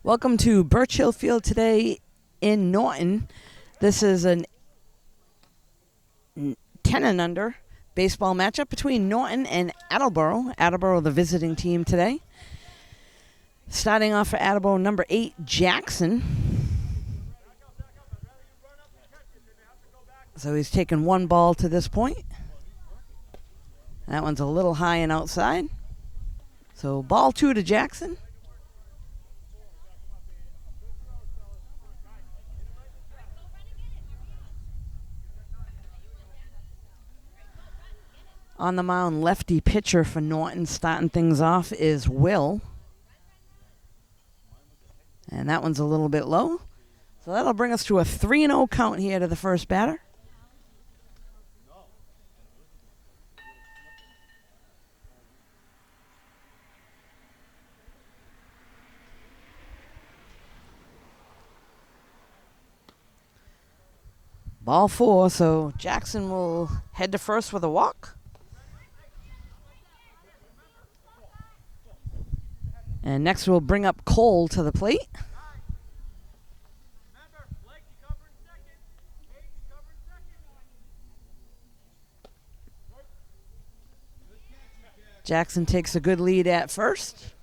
Welcome to Birch Hill Field today in Norton. This is a 10 and under baseball matchup between Norton and Attleboro. Attleboro, the visiting team today. Starting off for Attleboro, number 8, Jackson. So he's taken one ball to this point. That one's a little high and outside. So ball 2 to Jackson. On the mound, lefty pitcher for Norton starting things off is Will. And that one's a little bit low. So that'll bring us to a 3-0 count here to the first batter. Ball 4, so Jackson will head to first with a walk. And next we'll bring up Cole to the plate. Jackson takes a good lead at first.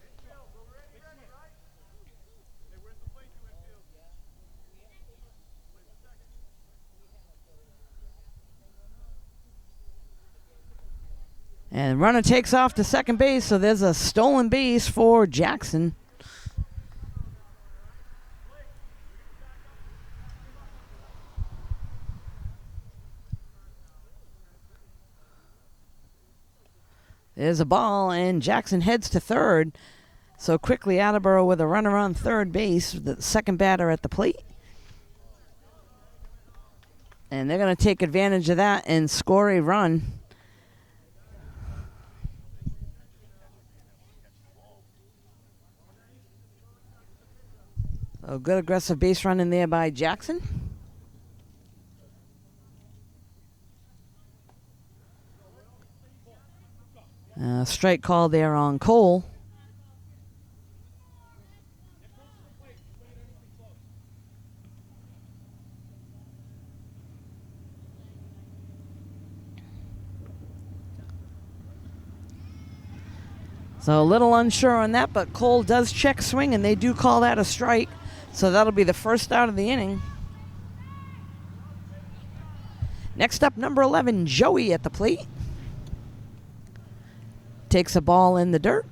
And runner takes off to second base, so there's a stolen base for Jackson. There's a ball, and Jackson heads to third. So quickly, Attleboro with a runner on third base, the second batter at the plate. And they're going to take advantage of that and score a run. A good aggressive base run in there by Jackson. Strike call there on Cole. So a little unsure on that, but Cole does check swing, and they do call that a strike. So that'll be the first out of the inning. Next up, number 11, Joey at the plate. Takes a ball in the dirt.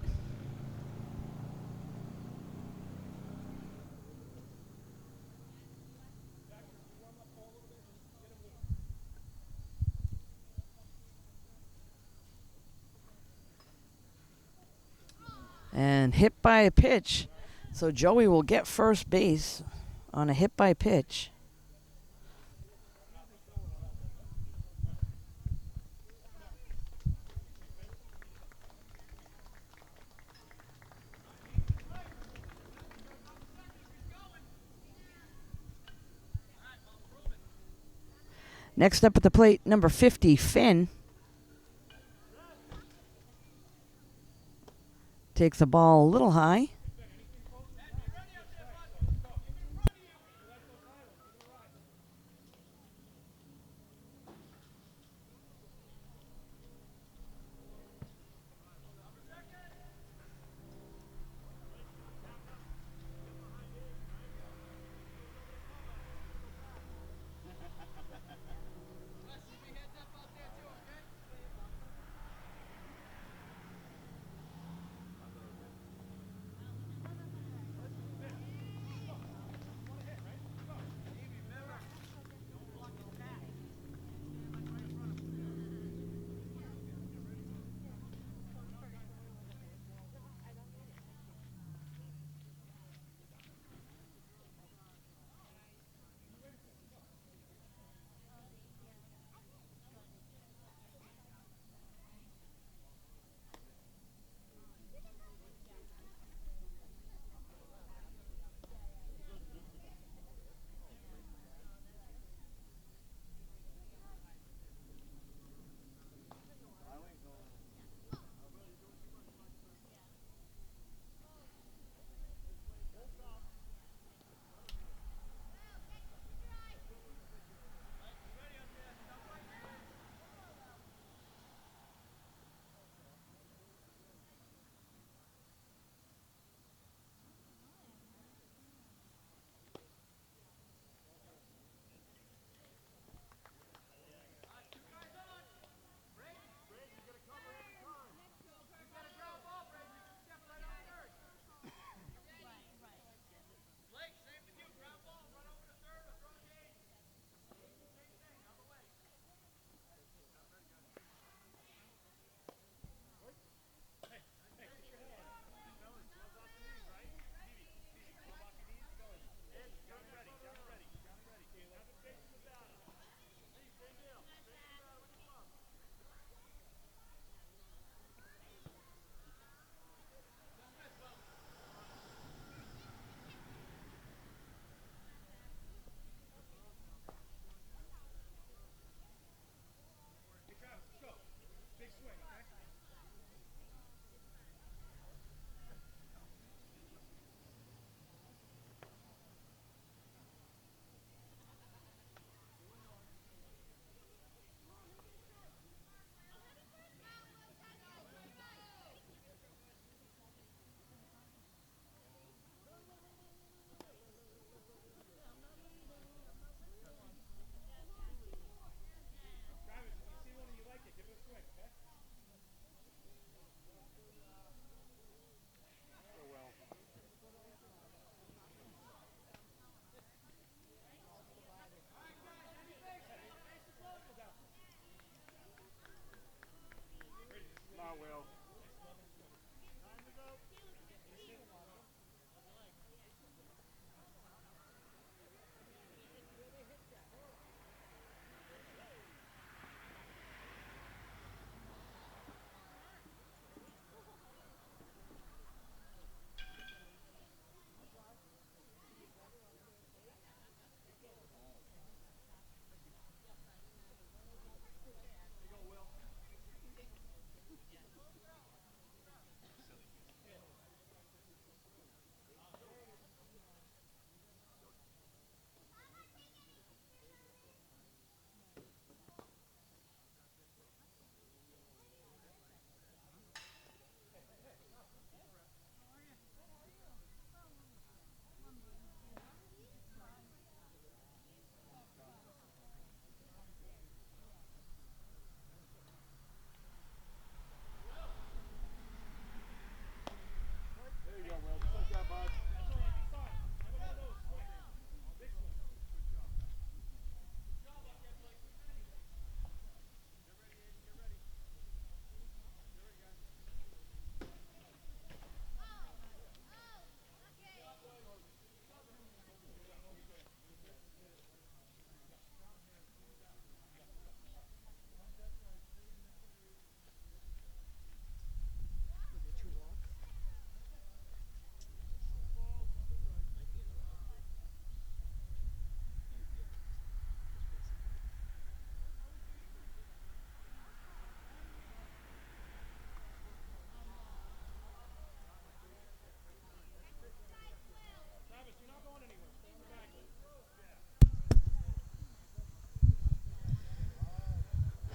And hit by a pitch. So Joey will get first base on a hit by pitch. Next up at the plate, number 50, Finn. Takes the ball a little high.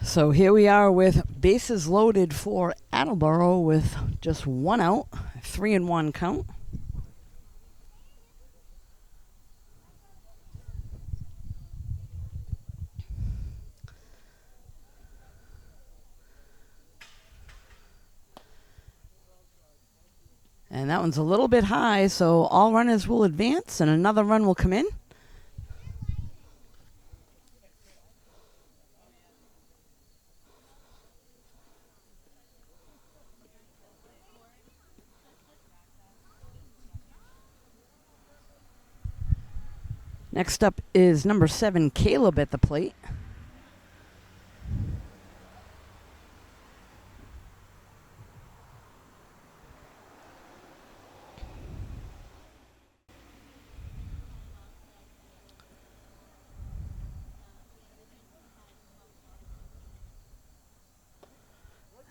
So here we are with bases loaded for Attleboro with just one out, 3-1 count. And that one's a little bit high, so all runners will advance and another run will come in. Next up is number 7, Caleb at the plate.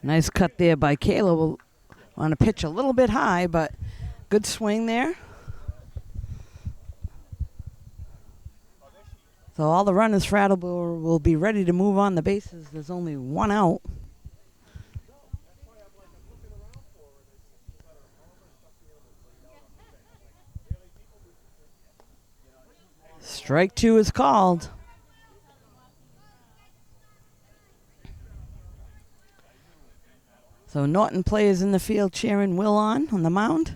Nice cut there by Caleb. Want to pitch a little bit high, but good swing there. So all the runners for Attleboro will be ready to move on the bases. There's only one out. Strike 2 is called. So Norton plays in the field cheering Will on the mound.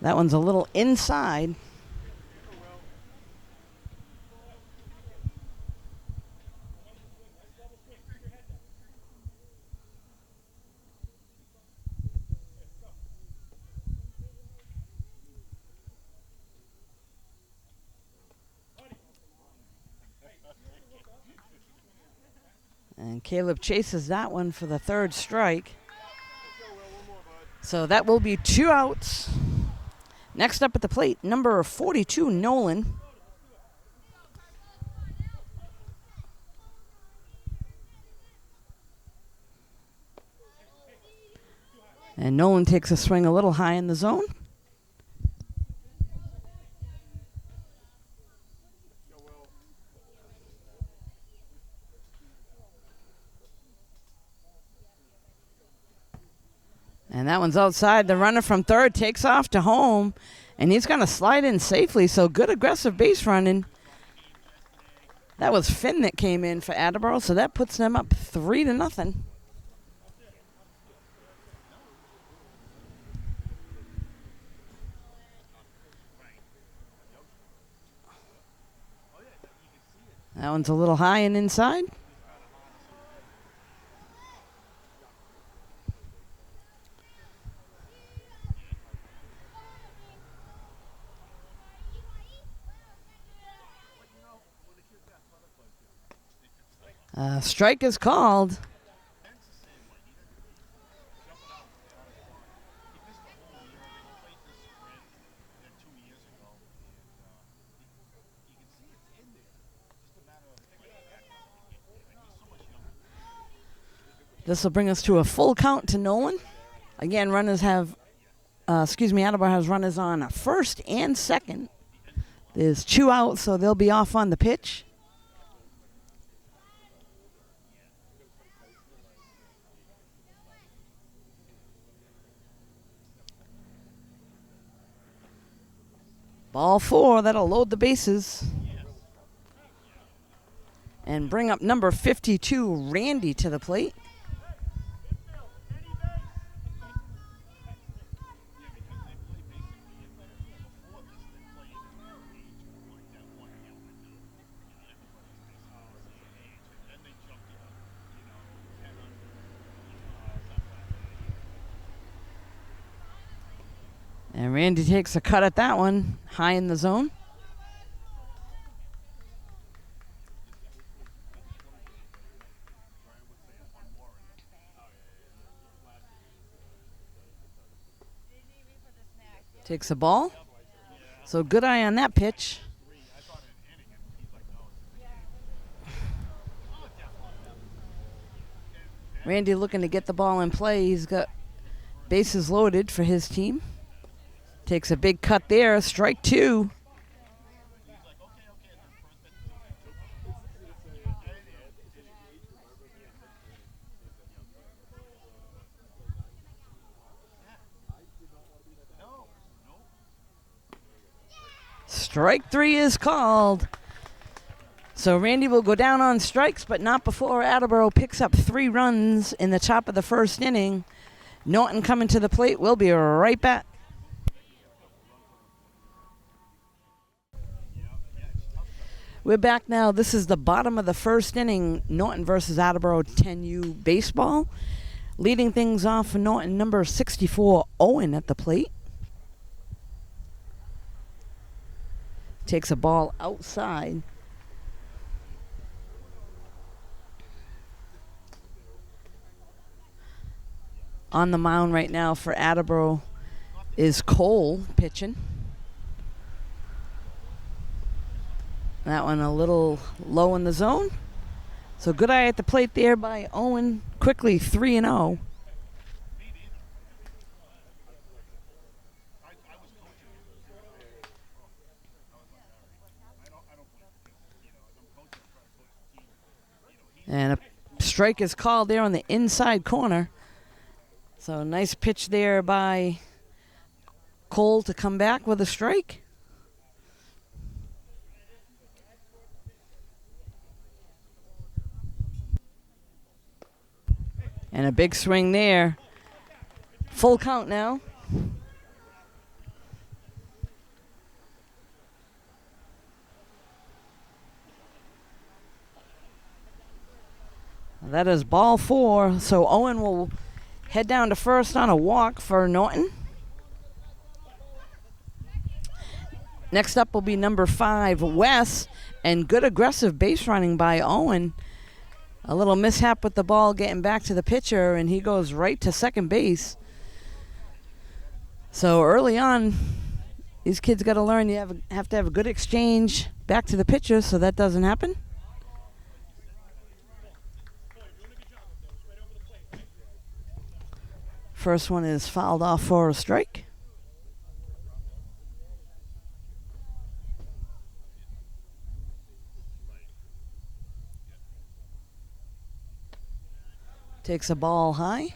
That one's a little inside. And Caleb chases that one for the third strike. So that will be 2 outs. Next up at the plate, number 42, Nolan. And Nolan takes a swing a little high in the zone. And that one's outside. The runner from third takes off to home, and he's going to slide in safely. So good aggressive base running. That was Finn that came in for Attleboro, so that puts them up 3-0. That one's a little high and inside. Strike is called. This will bring us to a full count to Nolan. Again, runners have, Attleboro has runners on first and second. There's 2 outs, so they'll be off on the pitch. Ball 4, that'll load the bases. And bring up number 52, Randy, to the plate. And Randy takes a cut at that one, high in the zone. Takes a ball. So good eye on that pitch. Randy looking to get the ball in play. He's got bases loaded for his team. Takes a big cut there, strike 2. Strike 3 is called. So Randy will go down on strikes, but not before Attleboro picks up 3 runs in the top of the first inning. Norton coming to the plate. We'll be right back. We're back now. This is the bottom of the first inning. Norton versus Attleboro 10U baseball. Leading things off for Norton, number 64, Owen at the plate. Takes a ball outside. On the mound right now for Attleboro is Cole pitching. That one a little low in the zone. So good eye at the plate there by Owen. Quickly 3-0. And a strike is called there on the inside corner. So nice pitch there by Cole to come back with a strike. And a big swing there. Full count now. That is ball 4. So Owen will head down to first on a walk for Norton. Next up will be number 5, Wes. And good aggressive base running by Owen. A little mishap with the ball getting back to the pitcher, and he goes right to second base. So early on, these kids got to learn you have to have a good exchange back to the pitcher so that doesn't happen. First one is fouled off for a strike. Takes a ball high.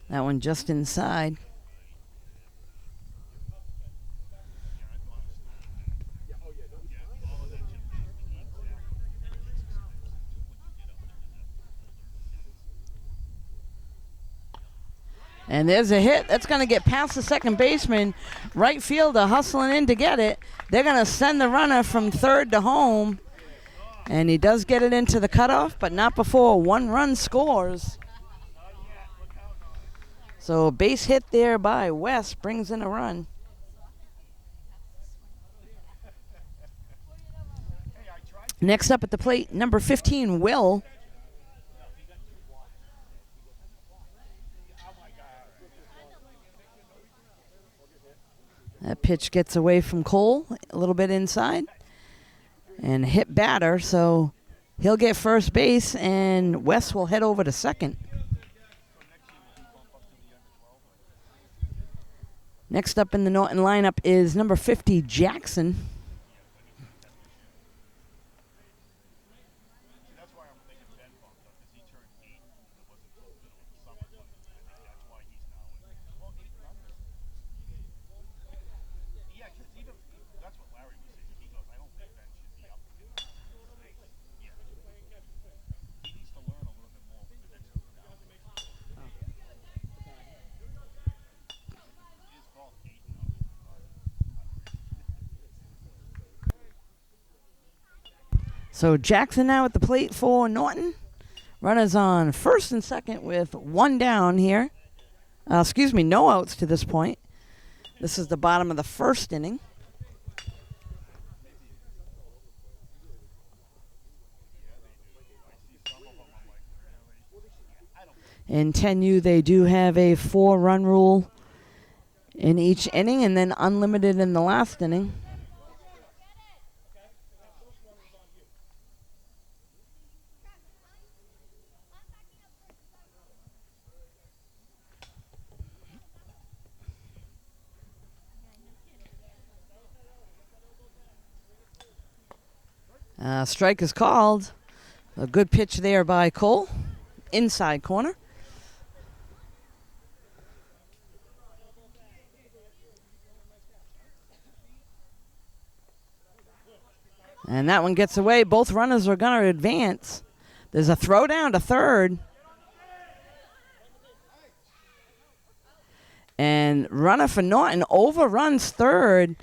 That one just inside. And there's a hit. That's going to get past the second baseman. Right fielder hustling in to get it. They're going to send the runner from third to home. And he does get it into the cutoff, but not before 1 run scores. So a base hit there by Wes brings in a run. Next up at the plate, number 15, Will. That pitch gets away from Cole, a little bit inside, and hit batter, so he'll get first base, and Wes will head over to second. Next up in the Norton lineup is number 50, Jackson. So Jackson now at the plate for Norton. Runners on first and second with 1 down here. No outs to this point. This is the bottom of the first inning. In 10U, they do have a 4-run rule in each inning and then unlimited in the last inning. Strike is called. A good pitch there by Cole. Inside corner. And that one gets away. Both runners are going to advance. There's a throw down to third. And runner for Norton overruns third.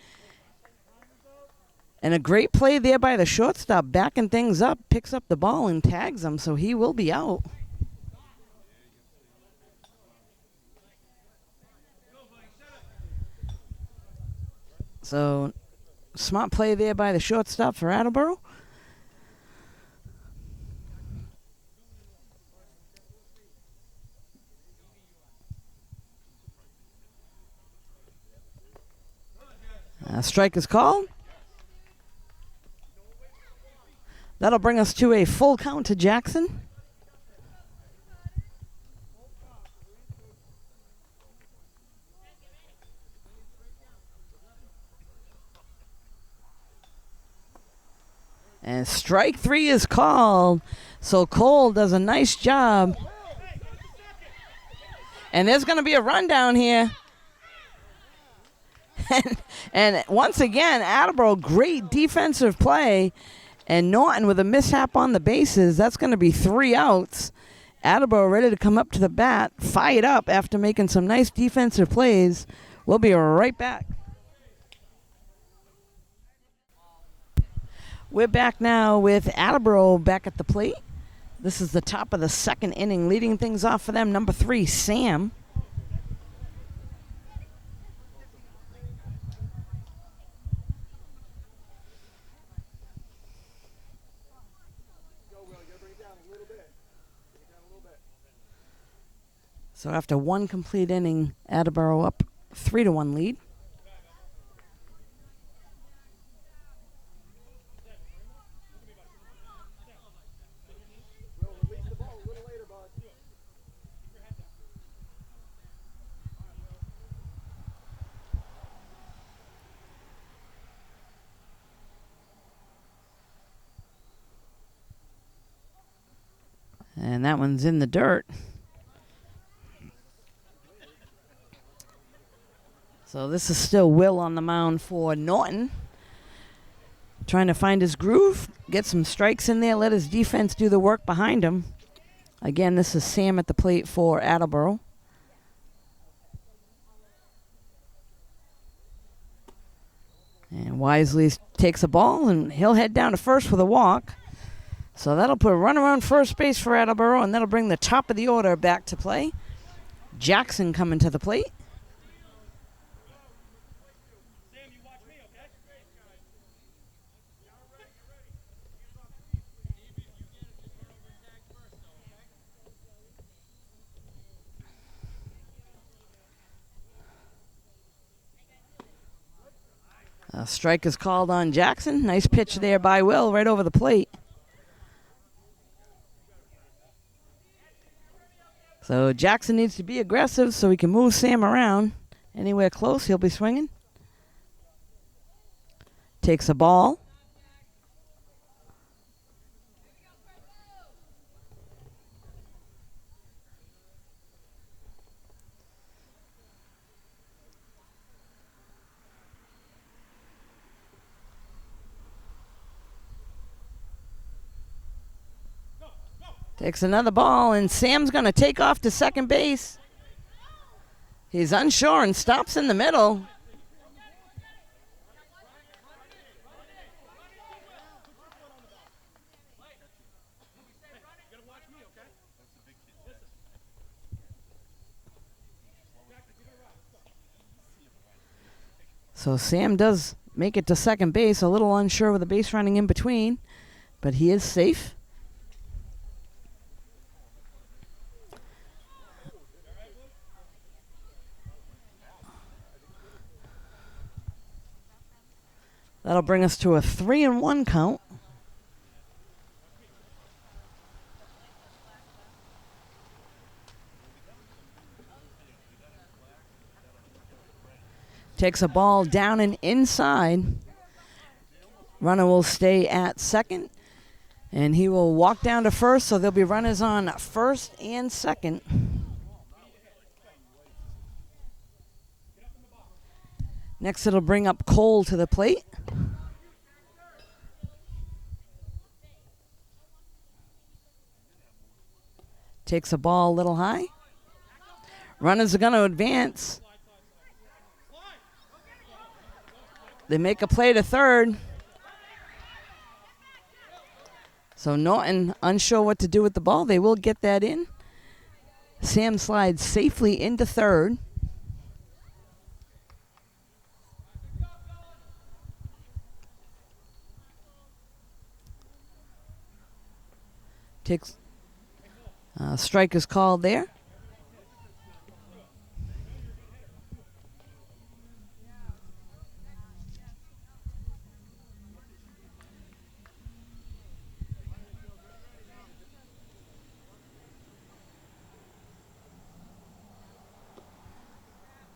And a great play there by the shortstop, backing things up, picks up the ball and tags him, so he will be out. So, smart play there by the shortstop for Attleboro. Strike is called. That'll bring us to a full count to Jackson. And strike three is called. So Cole does a nice job. And there's going to be a rundown here. And once again, Attleboro, great defensive play. And Norton with a mishap on the bases. That's going to be 3 outs. Attleboro ready to come up to the bat, fired up after making some nice defensive plays. We'll be right back. We're back now with Attleboro back at the plate. This is the top of the second inning. Leading things off for them, number 3, Sam. So after one complete inning, Attleboro up 3-1 lead. And that one's in the dirt. So this is still Will on the mound for Norton. Trying to find his groove, get some strikes in there, let his defense do the work behind him. Again, this is Sam at the plate for Attleboro. And Wisely takes a ball, and he'll head down to first with a walk. So that'll put a run around first base for Attleboro, and that'll bring the top of the order back to play. Jackson coming to the plate. A strike is called on Jackson. Nice pitch there by Will right over the plate. So Jackson needs to be aggressive so he can move Sam around. Anywhere close, he'll be swinging. Takes a ball. Takes another ball, and Sam's going to take off to second base. He's unsure and stops in the middle. So Sam does make it to second base, a little unsure with the base running in between, but he is safe. That'll bring us to a 3-1 count. Takes a ball down and inside. Runner will stay at second, and he will walk down to first, so there'll be runners on first and second. Next, it'll bring up Cole to the plate. Takes a ball a little high. Runners are going to advance. They make a play to third. So Norton unsure what to do with the ball. They will get that in. Sam slides safely into third. Takes strike is called there.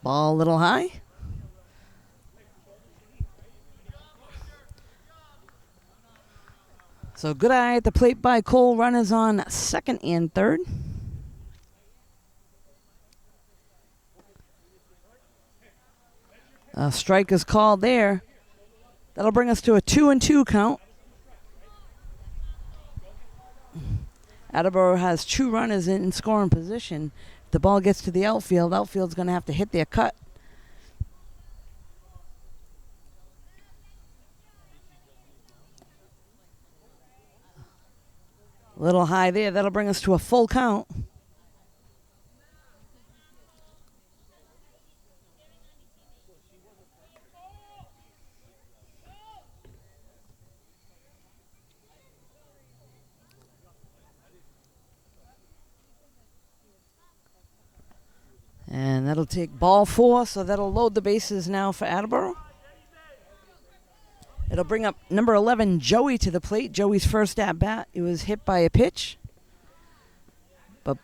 Ball a little high. So good eye at the plate by Cole. Runners on second and third. A strike is called there. That'll bring us to a 2-2 count. Attleboro has 2 runners in scoring position. If the ball gets to the outfield, outfield's going to have to hit their cut. A little high there. That'll bring us to a full count. And that'll take ball 4, so that'll load the bases now for Attleboro. It'll bring up number 11, Joey, to the plate. Joey's first at-bat. He was hit by a pitch. But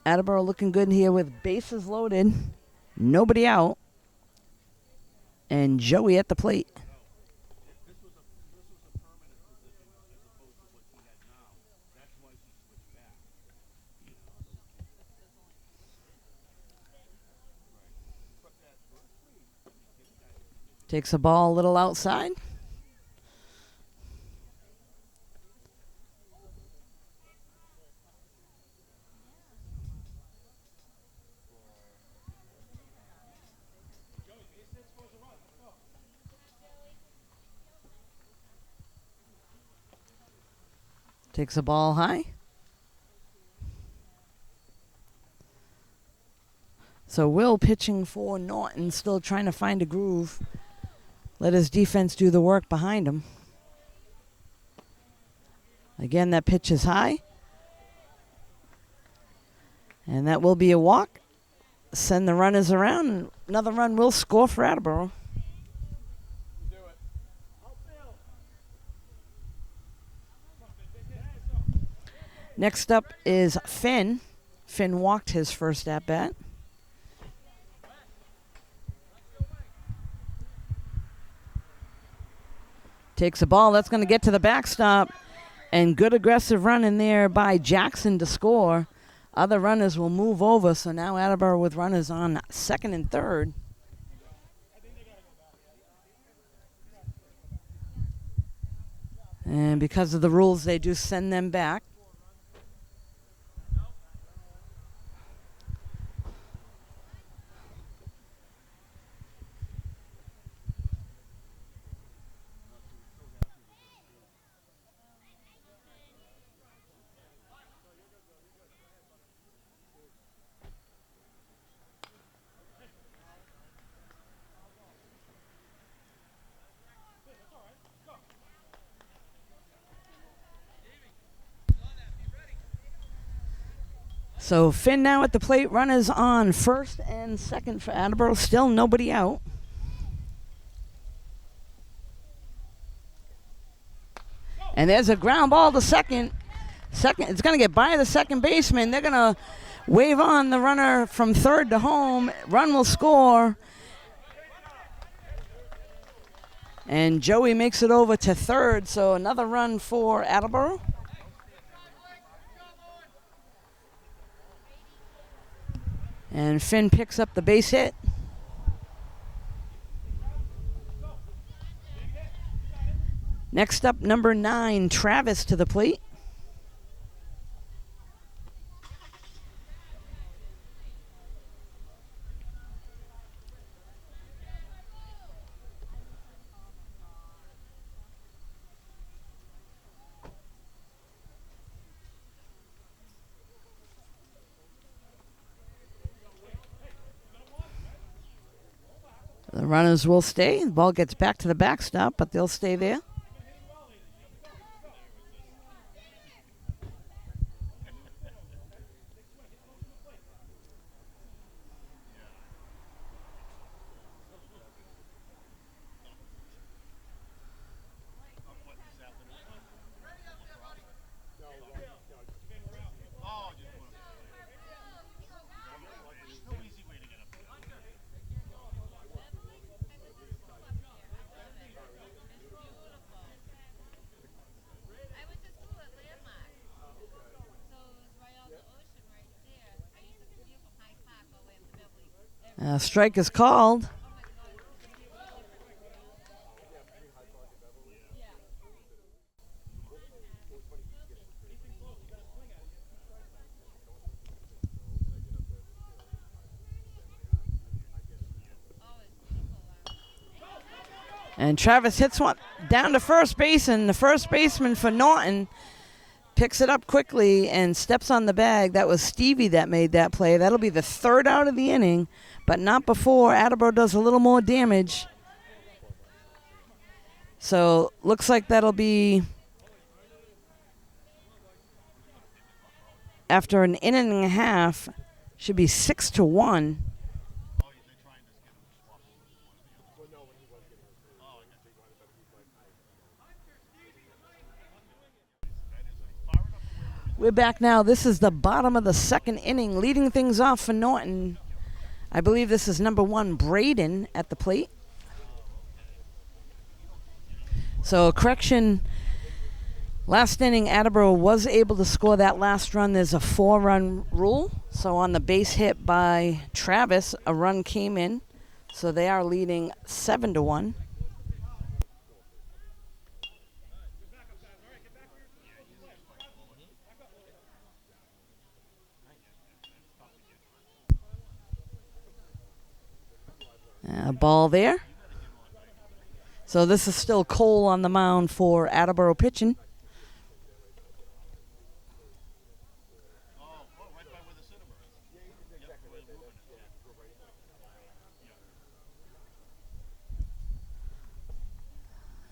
Attleboro looking good here with bases loaded. Nobody out. And Joey at the plate. Takes a ball a little outside. Takes a ball high. So Will pitching for Norton, still trying to find a groove. Let his defense do the work behind him. Again, that pitch is high. And that will be a walk. Send the runners around, and another run will score for Attleboro. Next up is Finn. Finn walked his first at-bat. Takes a ball. That's going to get to the backstop. And good aggressive run in there by Jackson to score. Other runners will move over. So now Attleboro with runners on second and third. And because of the rules, they do send them back. So Finn now at the plate. Runners on first and second for Attleboro. Still nobody out. And there's a ground ball to second. It's going to get by the second baseman. They're going to wave on the runner from third to home. Run will score. And Joey makes it over to third, so another run for Attleboro. And Finn picks up the base hit. Next up, number 9, Travis to the plate. The runners will stay. The ball gets back to the backstop, but they'll stay there. Strike is called. And Travis hits one down to first base, and the first baseman for Norton picks it up quickly and steps on the bag. That was Stevie that made that play. That'll be the third out of the inning, but not before Attleboro does a little more damage. So looks like that'll be after an inning and a half. Should be 6-1. We're back now. This is the bottom of the second inning. Leading things off for Norton, I believe this is number 1, Braden, at the plate. So, correction, last inning, Attleboro was able to score that last run. There's a 4-run rule. So, on the base hit by Travis, a run came in. So, they are leading 7-1. Ball there. So this is still Cole on the mound for Attleboro pitching.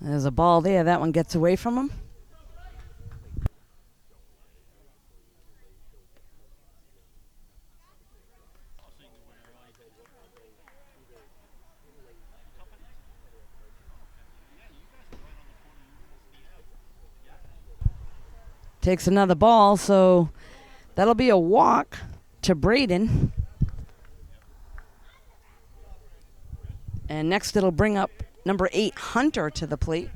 There's a ball there. That one gets away from him. Takes another ball, so that'll be a walk to Braden. And next it'll bring up number 8, Hunter, to the plate.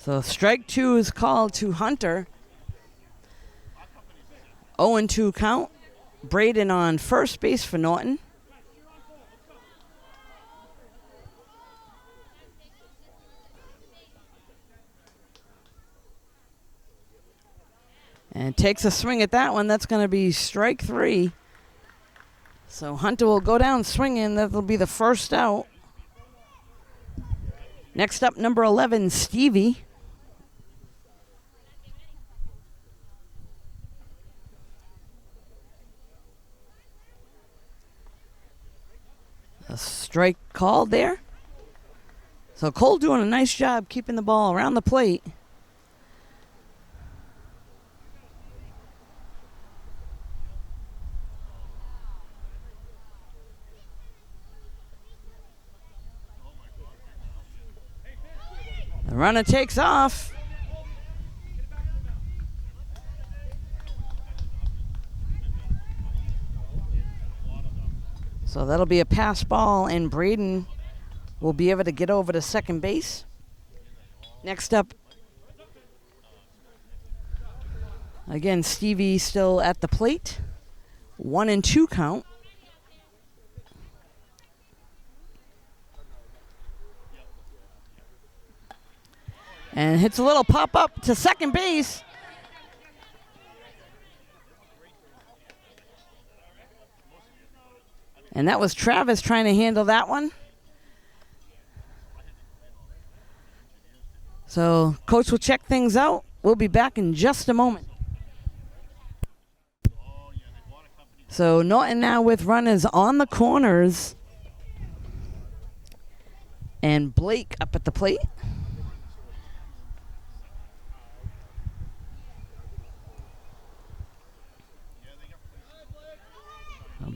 So strike 2 is called to Hunter. 0-2 count. Braden on first base for Norton. And takes a swing at that one. That's going to be strike 3. So Hunter will go down swinging. That'll be the first out. Next up, number 11, Stevie. A strike called there. So Cole doing a nice job keeping the ball around the plate. The runner takes off. So that'll be a pass ball, and Braden will be able to get over to second base. Next up, again, Stevie still at the plate. 1-2 count. And hits a little pop-up to second base. And that was Travis trying to handle that one. So coach will check things out. We'll be back in just a moment. So Norton now with runners on the corners. And Blake up at the plate.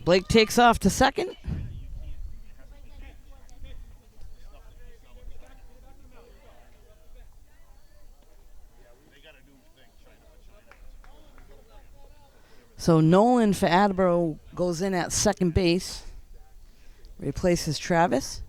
Blake takes off to second. So Nolan for Attleboro goes in at second base. Replaces Travis.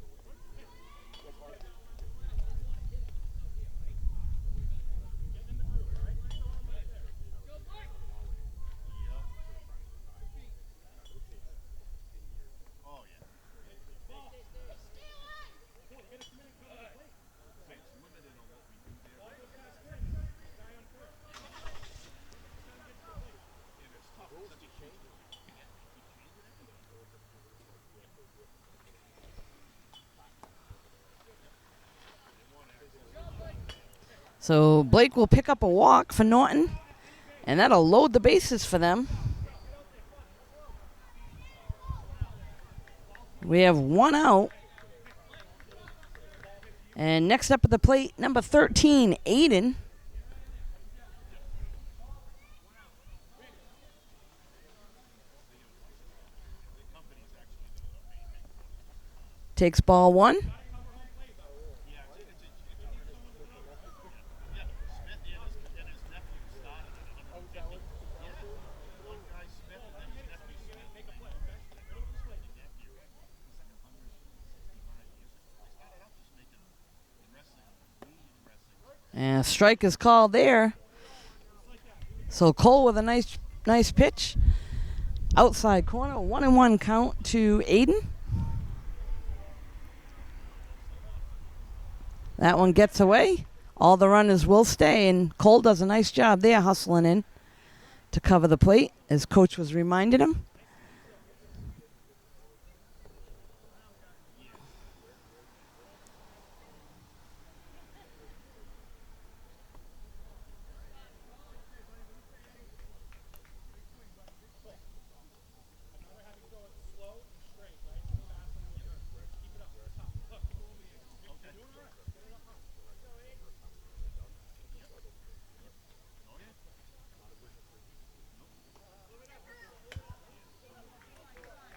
So Blake will pick up a walk for Norton, and that'll load the bases for them. We have one out. And next up at the plate, number 13, Aiden. Takes ball one. And a strike is called there. So Cole with a nice pitch. Outside corner, 1-1 count to Aiden. That one gets away. All the runners will stay, and Cole does a nice job there hustling in to cover the plate, as coach was reminding him.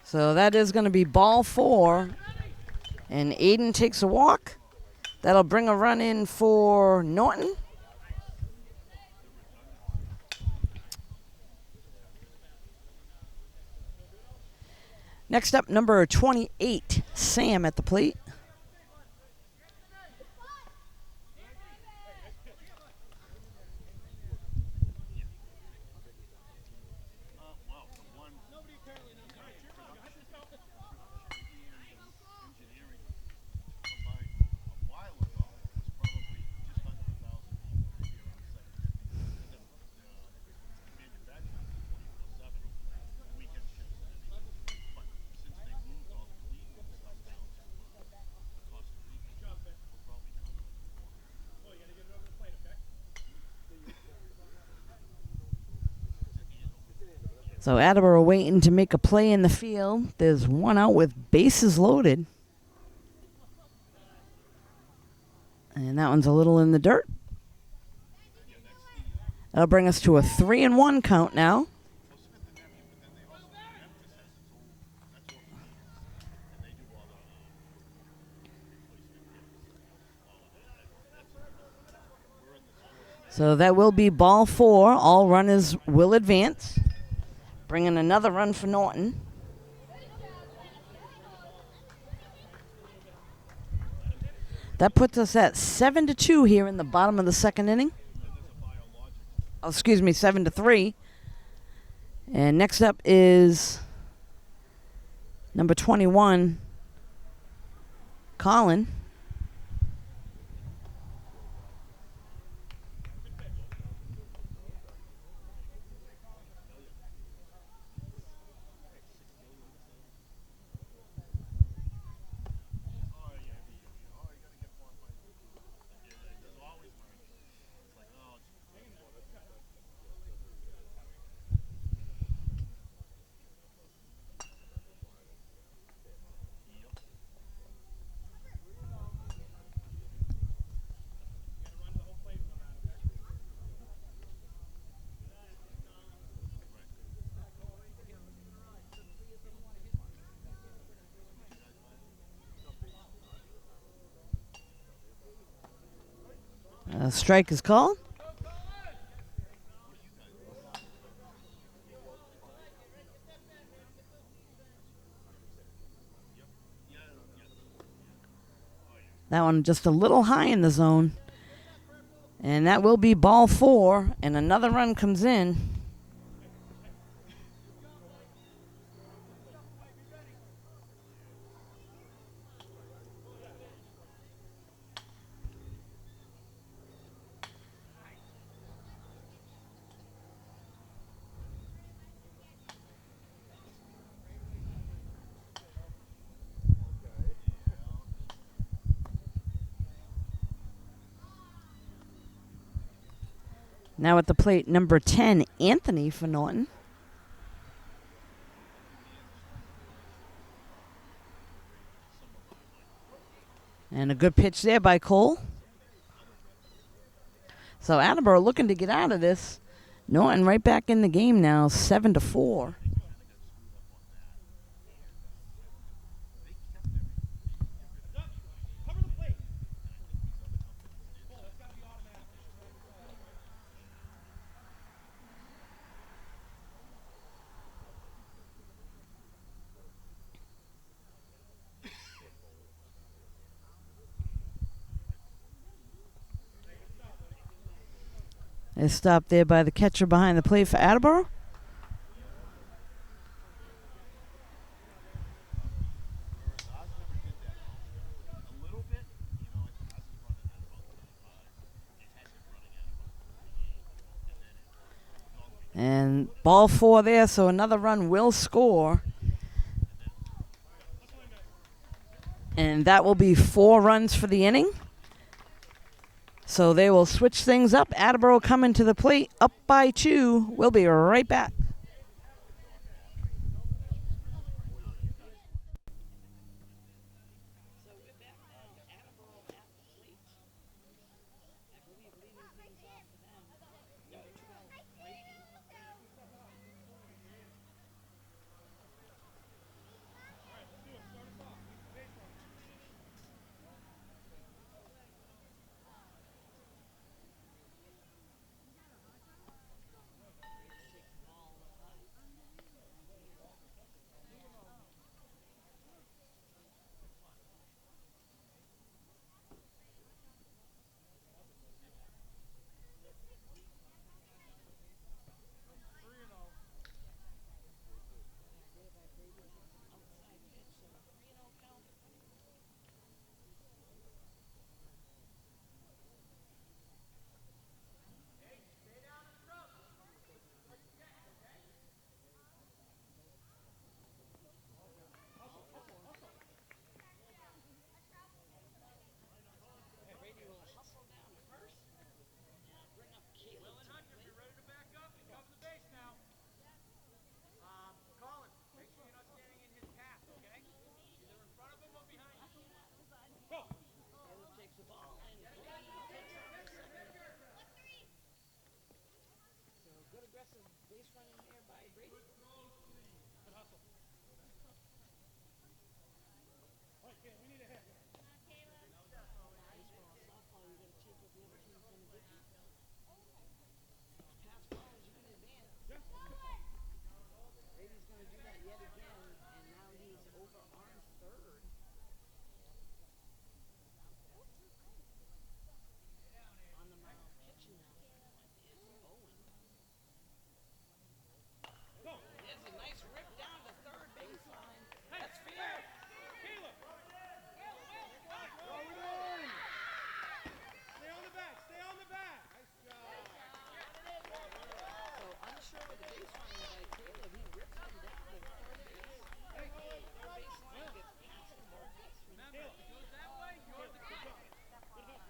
So that is going to be ball 4. And Aiden takes a walk. That'll bring a run in for Norton. Next up, number 28, Sam at the plate. So Attleboro waiting to make a play in the field. There's one out with bases loaded. And that one's a little in the dirt. That'll bring us to a 3-1 count now. So that will be ball 4. All runners will advance. Bringing another run for Norton. That puts us at 7-2 here in the bottom of the second inning. Oh, excuse me, 7-3. And next up is number 21, Colin. Strike is called. That one just a little high in the zone. And that will be ball 4, and another run comes in. Now at the plate, number 10, Anthony for Norton. And a good pitch there by Cole. So Attleboro looking to get out of this. Norton right back in the game now, 7-4. Is stopped there by the catcher behind the plate for Attleboro. And ball 4 there, so another run will score. And that will be 4 runs for the inning. So they will switch things up. Attleboro coming to the plate, up by 2. We'll be right back. Good aggressive base running here by Brady. Brady's going to do that yet again, and now he's over on third. On the mound, pitching now is Owen. There's a nice rip down to third baseline. That's fair. Stay on the back. Stay on the back. Nice job. So unsure of the base running by Caleb, he rips him down to third base. Third baseline gets past the third baseman. Remember, if it goes that way, you're the top.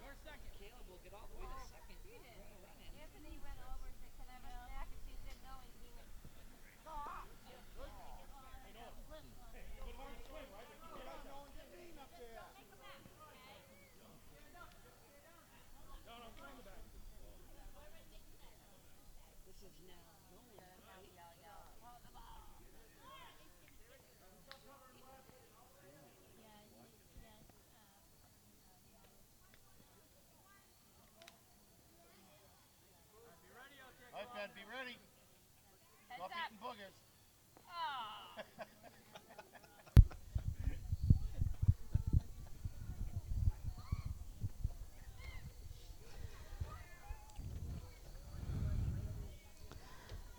You're second. Caleb will get all the way to second. Anthony went over and said, "Can I have a snack?" And she said no, and he went, "Go off." Good hard swing, right? But keep your eyes on. Get lean up there. No, I'm trying the back. This is now Nolan. All right, Ben, be ready. Stop eating boogers.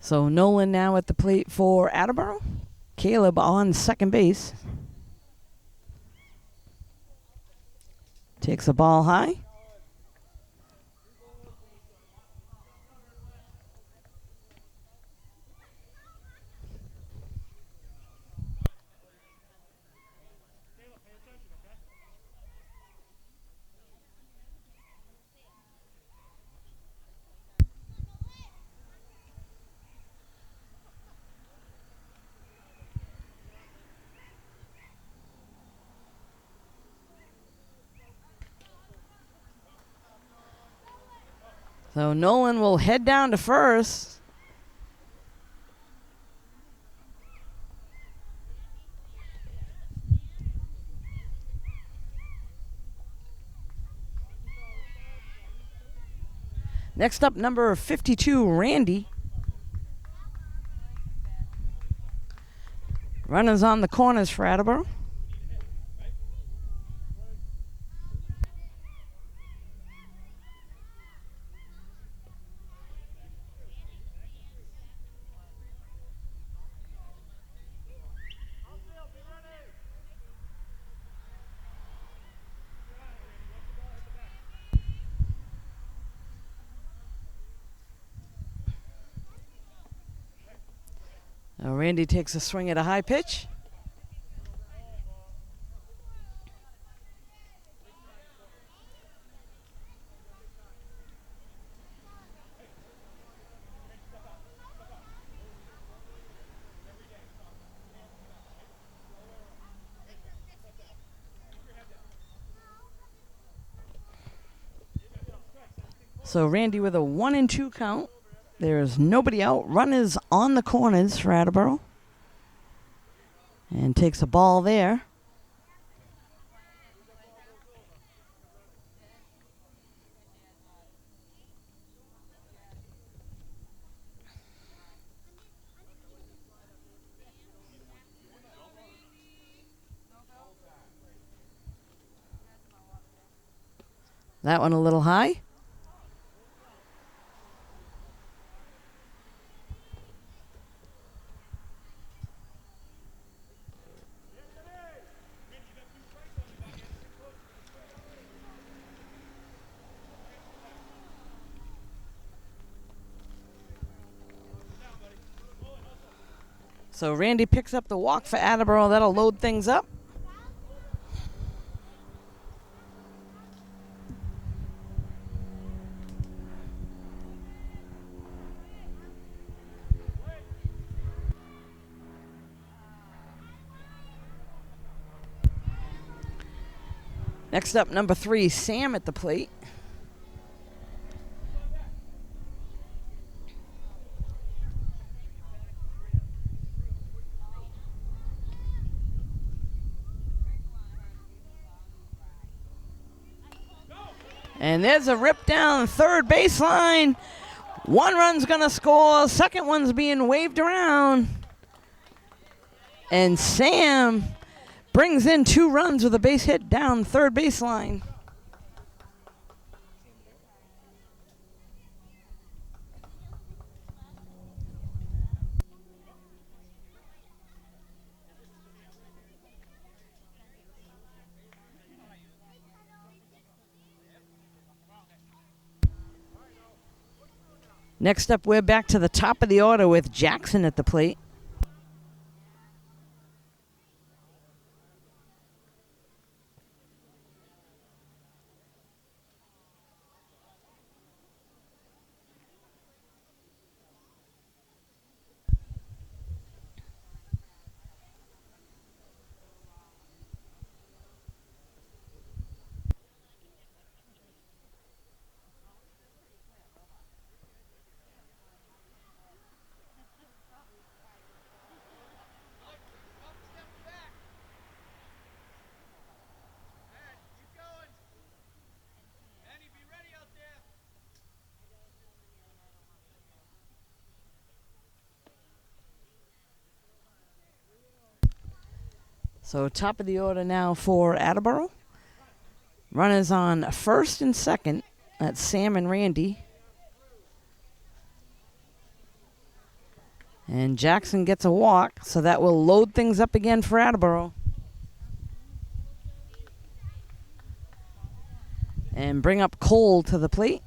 So Nolan now at the plate for Attleboro. Caleb on second base. Takes the ball high. So Nolan will head down to first. Next up, number 52, Randy. Runners on the corners for Attleboro. Now Randy takes a swing at a high pitch. So Randy with a 1-2 count. There's nobody out. Runners on the corners for Attleboro. And takes a ball there. That one a little high. So Randy picks up the walk for Attleboro. That'll load things up. Next up, number 3, Sam at the plate. And there's a rip down third baseline. One run's going to score. Second one's being waved around. And Sam brings in 2 runs with a base hit down third baseline. Next up, we're back to the top of the order with Jackson at the plate. So top of the order now for Attleboro. Runners on first and second. That's Sam and Randy. And Jackson gets a walk, so that will load things up again for Attleboro. And bring up Cole to the plate.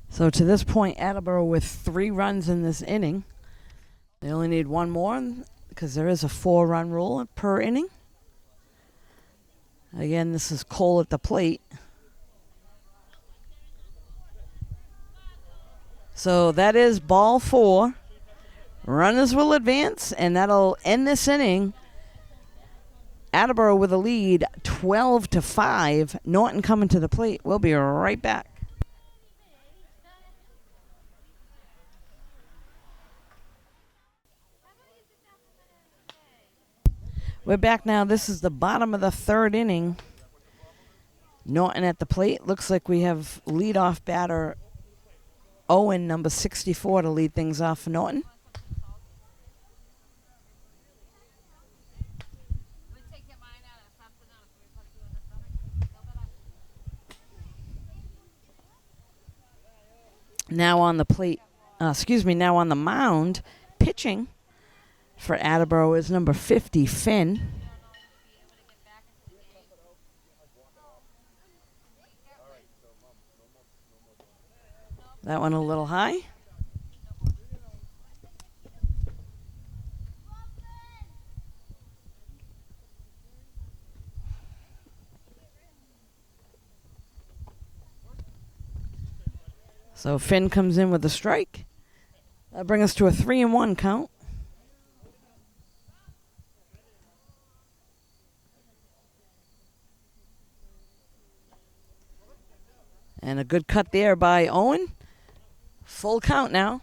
So to this point, Attleboro with 3 runs in this inning. They only need 1 more because there is a 4-run rule per inning. Again, this is Cole at the plate. So that is ball 4. Runners will advance, and that'll end this inning. Attleboro with a lead, 12-5. Norton coming to the plate. We'll be right back. We're back now. This is the bottom of the 3rd inning. Norton at the plate. Looks like we have leadoff batter Owen, number 64, to lead things off for Norton. Now on the plate, now on the mound, pitching for Attleboro is number 50, Finn. That one a little high. So Finn comes in with a strike. That'll bring us to a 3-1 count. And a good cut there by Owen. Full count now.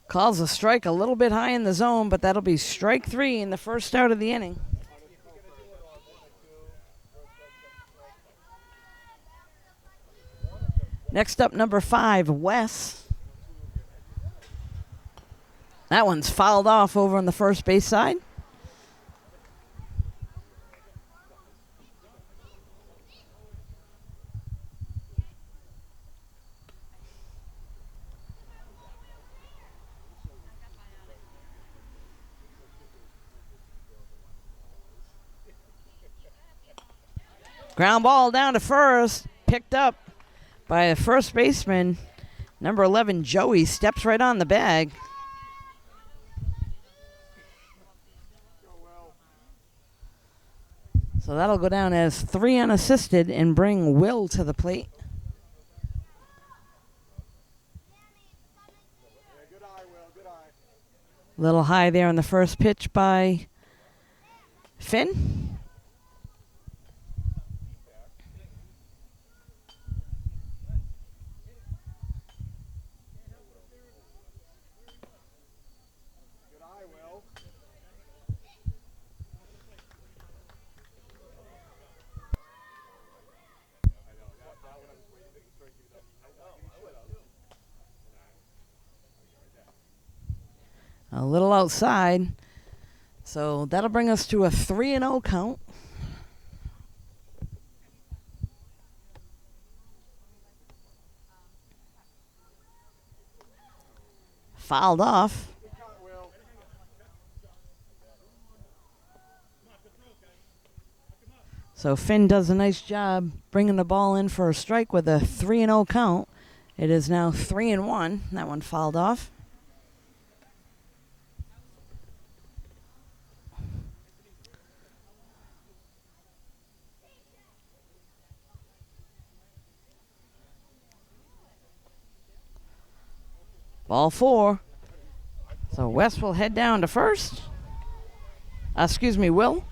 Calls a strike a little bit high in the zone, but that'll be strike 3 in the first out of the inning. Next up, number 5, Wes. That one's fouled off over on the first base side. Ground ball down to first, picked up by a first baseman. Number 11, Joey, steps right on the bag. So that'll go down as 3 unassisted and bring Will to the plate. Little high there on the first pitch by Finn. A little outside. So that'll bring us to a 3-0 count. Fouled off. So Finn does a nice job bringing the ball in for a strike with a 3-0 count. It is now 3-1. That one fouled off. Ball 4. So Wes will head down to first. Will.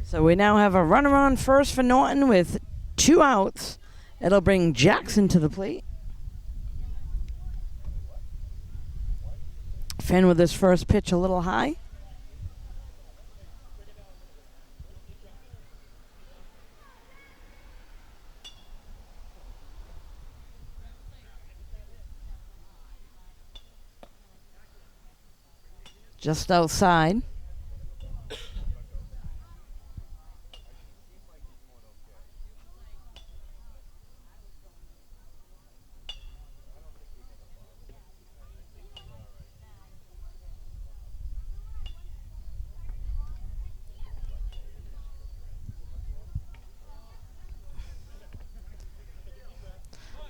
So we now have a runner on first for Norton with 2 outs. It'll bring Jackson to the plate. Finn with his first pitch a little high. Just outside.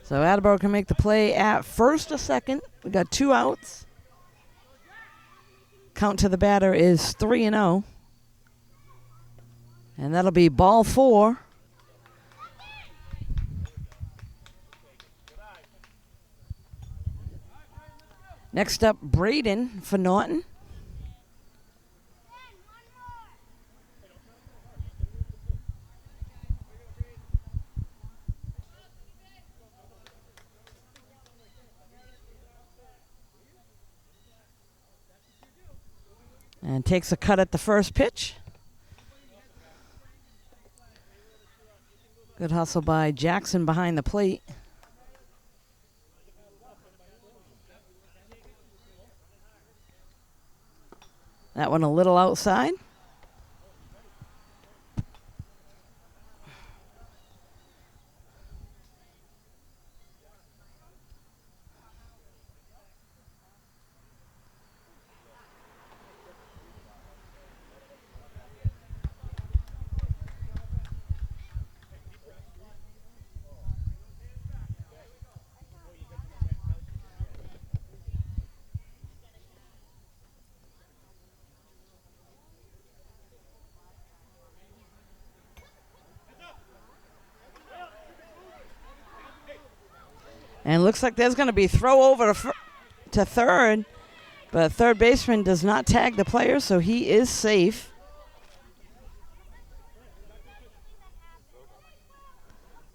So Attleboro can make the play at first or second. We got 2 outs. Count to the batter is 3-0. And that'll be ball 4. Next up, Braden for Norton. And takes a cut at the first pitch. Good hustle by Jackson behind the plate. That one a little outside. And looks like there's going to be throw over to third, but third baseman does not tag the player, so he is safe.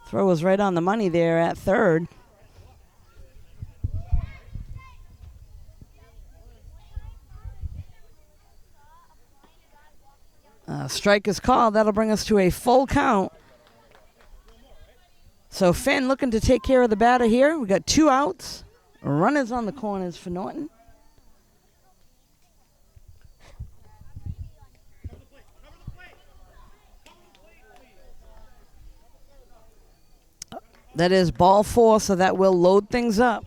Throw was right on the money there at third. Strike is called. That'll bring us to a full count. So Finn looking to take care of the batter here. We got 2 outs. Runners on the corners for Norton. That is ball 4, so that will load things up.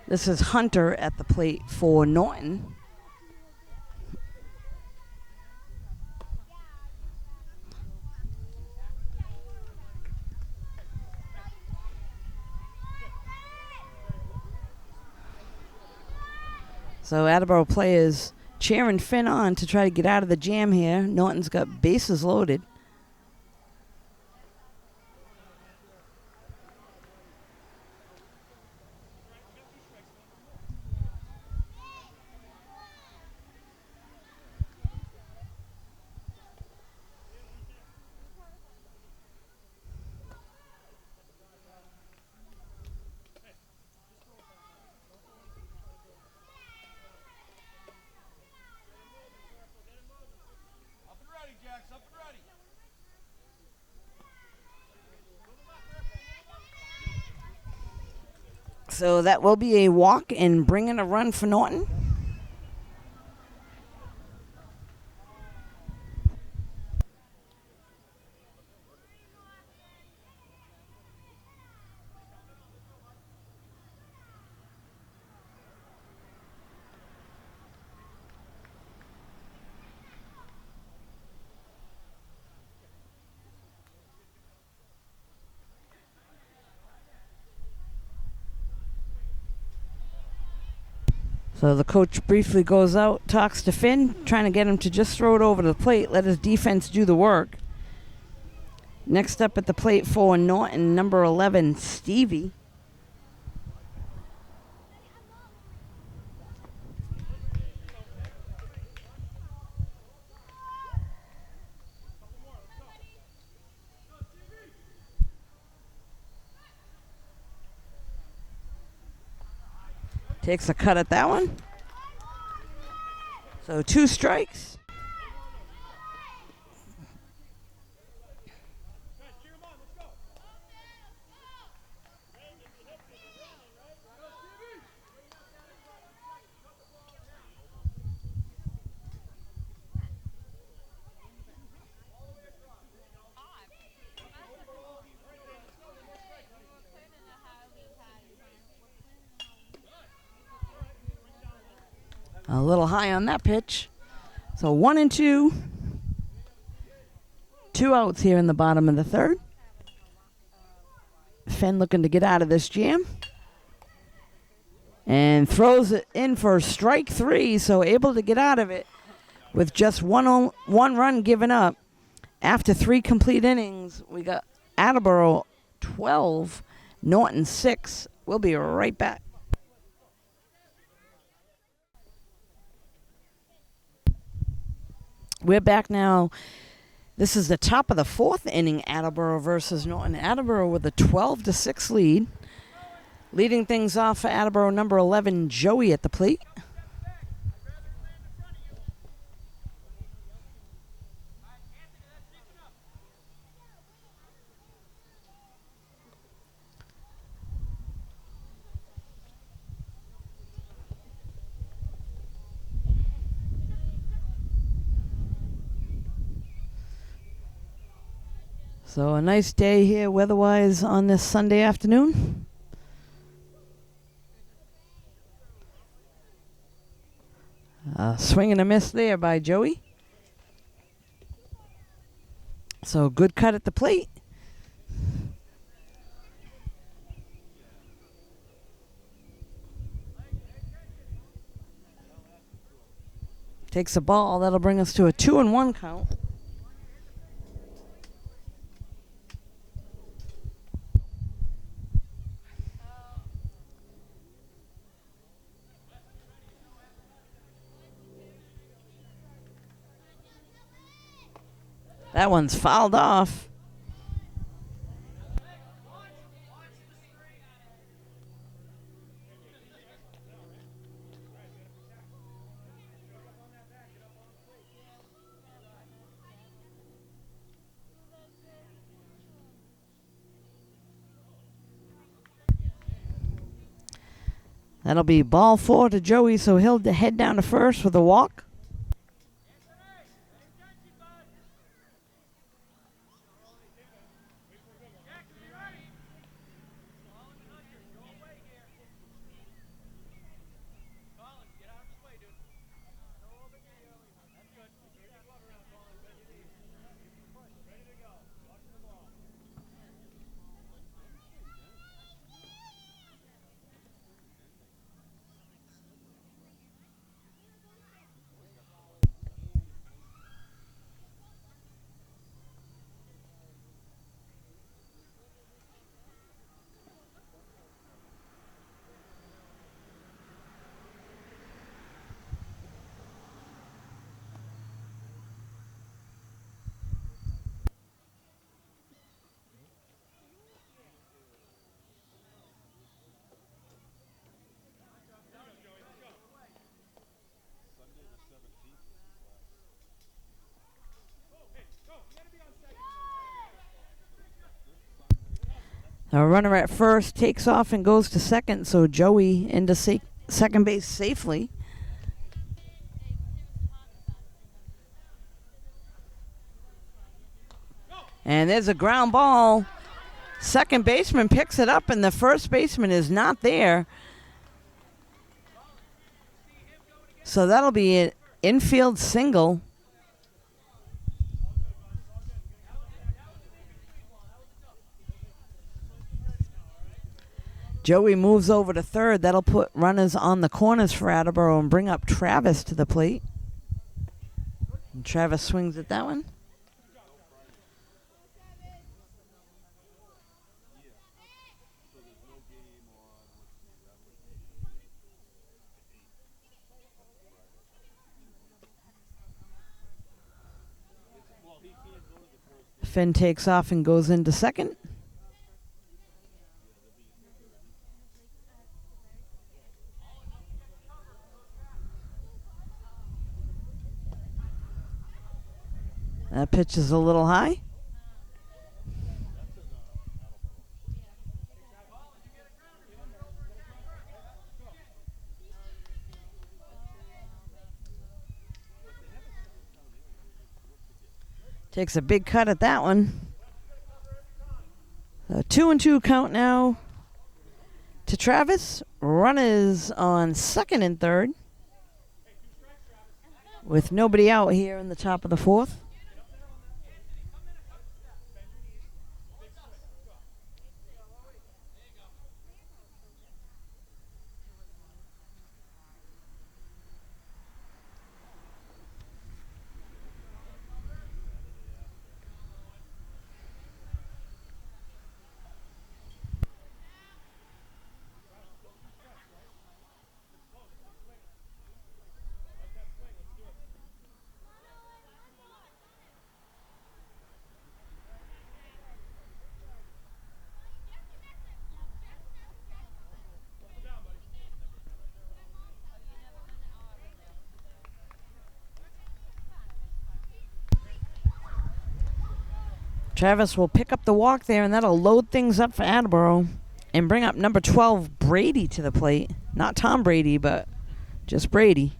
This is Hunter at the plate for Norton. So Attleboro players cheering Finn on to try to get out of the jam here. Norton's got bases loaded. So that will be a walk and bring in a run for Norton. So the coach briefly goes out, talks to Finn, trying to get him to just throw it over to the plate, let his defense do the work. Next up at the plate for Norton, number 11, Stevie. Takes a cut at that one. So 2 strikes. A little high on that pitch. So 1 and 2. 2 outs here in the bottom of the third. Finn looking to get out of this jam. And throws it in for strike 3, so able to get out of it with just one run given up. After 3 complete innings, we got Attleboro 12, Norton 6. We'll be right back. We're back now. This is the top of the 4th inning, Attleboro versus Norton. Attleboro with a 12-6 lead. Leading things off for Attleboro, number 11, Joey at the plate. So a nice day here weather-wise on this Sunday afternoon. Swing and a miss there by Joey. So good cut at the plate. Takes a ball. That'll bring us to a 2-1 count. That one's fouled off. That'll be ball 4 to Joey, so he'll head down to first with a walk. The runner at first takes off and goes to second, so Joey into second base safely. And there's a ground ball. Second baseman picks it up, and the first baseman is not there. So that'll be an infield single. Joey moves over to third. That'll put runners on the corners for Attleboro and bring up Travis to the plate. And Travis swings at that one. Finn takes off and goes into second. That pitch is a little high. Takes a big cut at that one. A 2-2 count now to Travis. Runners on second and third with nobody out here in the top of the fourth. Travis will pick up the walk there, and that'll load things up for Attleboro and bring up number 12, Brady, to the plate. Not Tom Brady, but just Brady.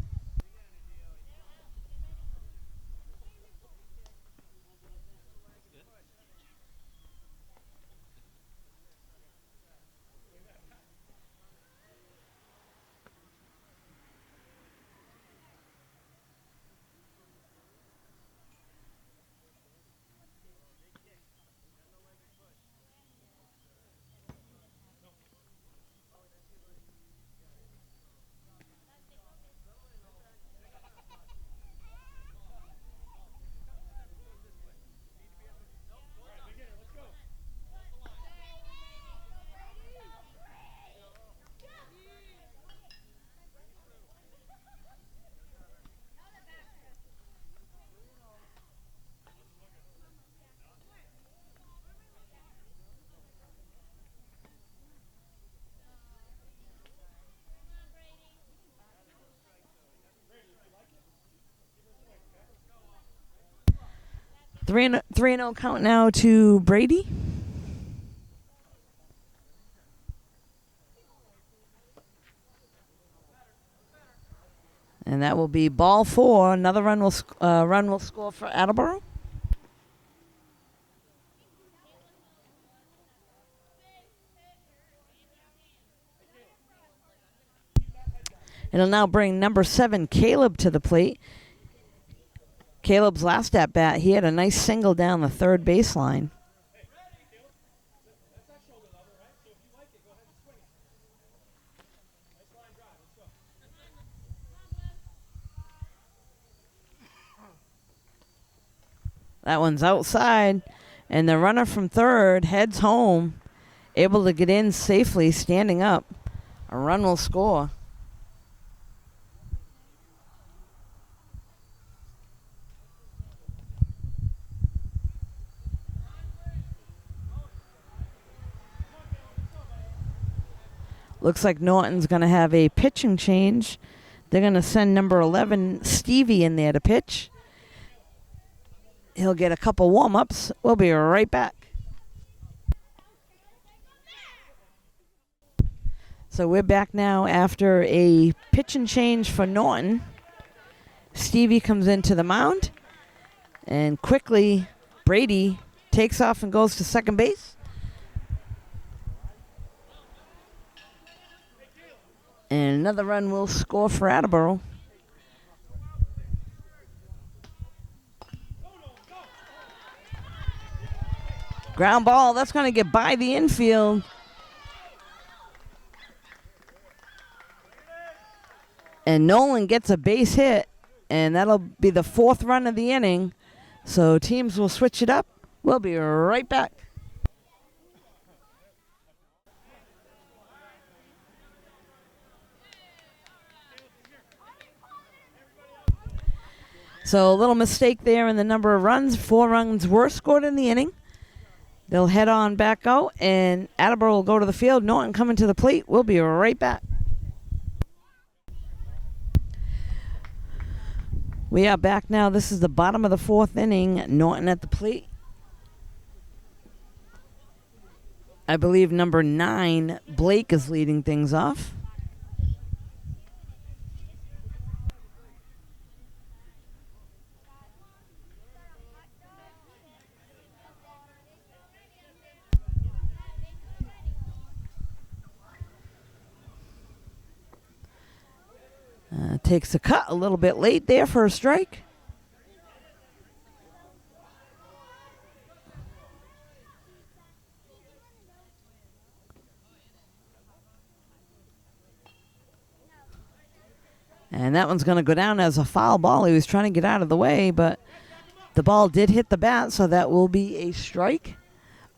3-0 count now to Brady. And that will be ball 4. Another run will score for Attleboro. It'll now bring number 7, Caleb, to the plate. Caleb's last at bat, he had a nice single down the third baseline. That one's outside, and the runner from third heads home, able to get in safely, standing up. A run will score. Looks like Norton's going to have a pitching change. They're going to send number 11, Stevie, in there to pitch. He'll get a couple warm-ups. We'll be right back. So we're back now after a pitching change for Norton. Stevie comes into the mound. And quickly, Brady takes off and goes to second base. And another run will score for Attleboro. Ground ball, that's going to get by the infield. And Nolan gets a base hit, and that'll be the 4th run of the inning. So teams will switch it up. We'll be right back. So a little mistake there in the number of runs. 4 runs were scored in the inning. They'll head on back out, and Attleboro will go to the field. Norton coming to the plate. We'll be right back. We are back now. This is the bottom of the 4th inning. Norton at the plate. I believe number 9, Blake, is leading things off. Takes a cut a little bit late there for a strike. And that one's going to go down as a foul ball. He was trying to get out of the way, but the ball did hit the bat, so that will be a strike.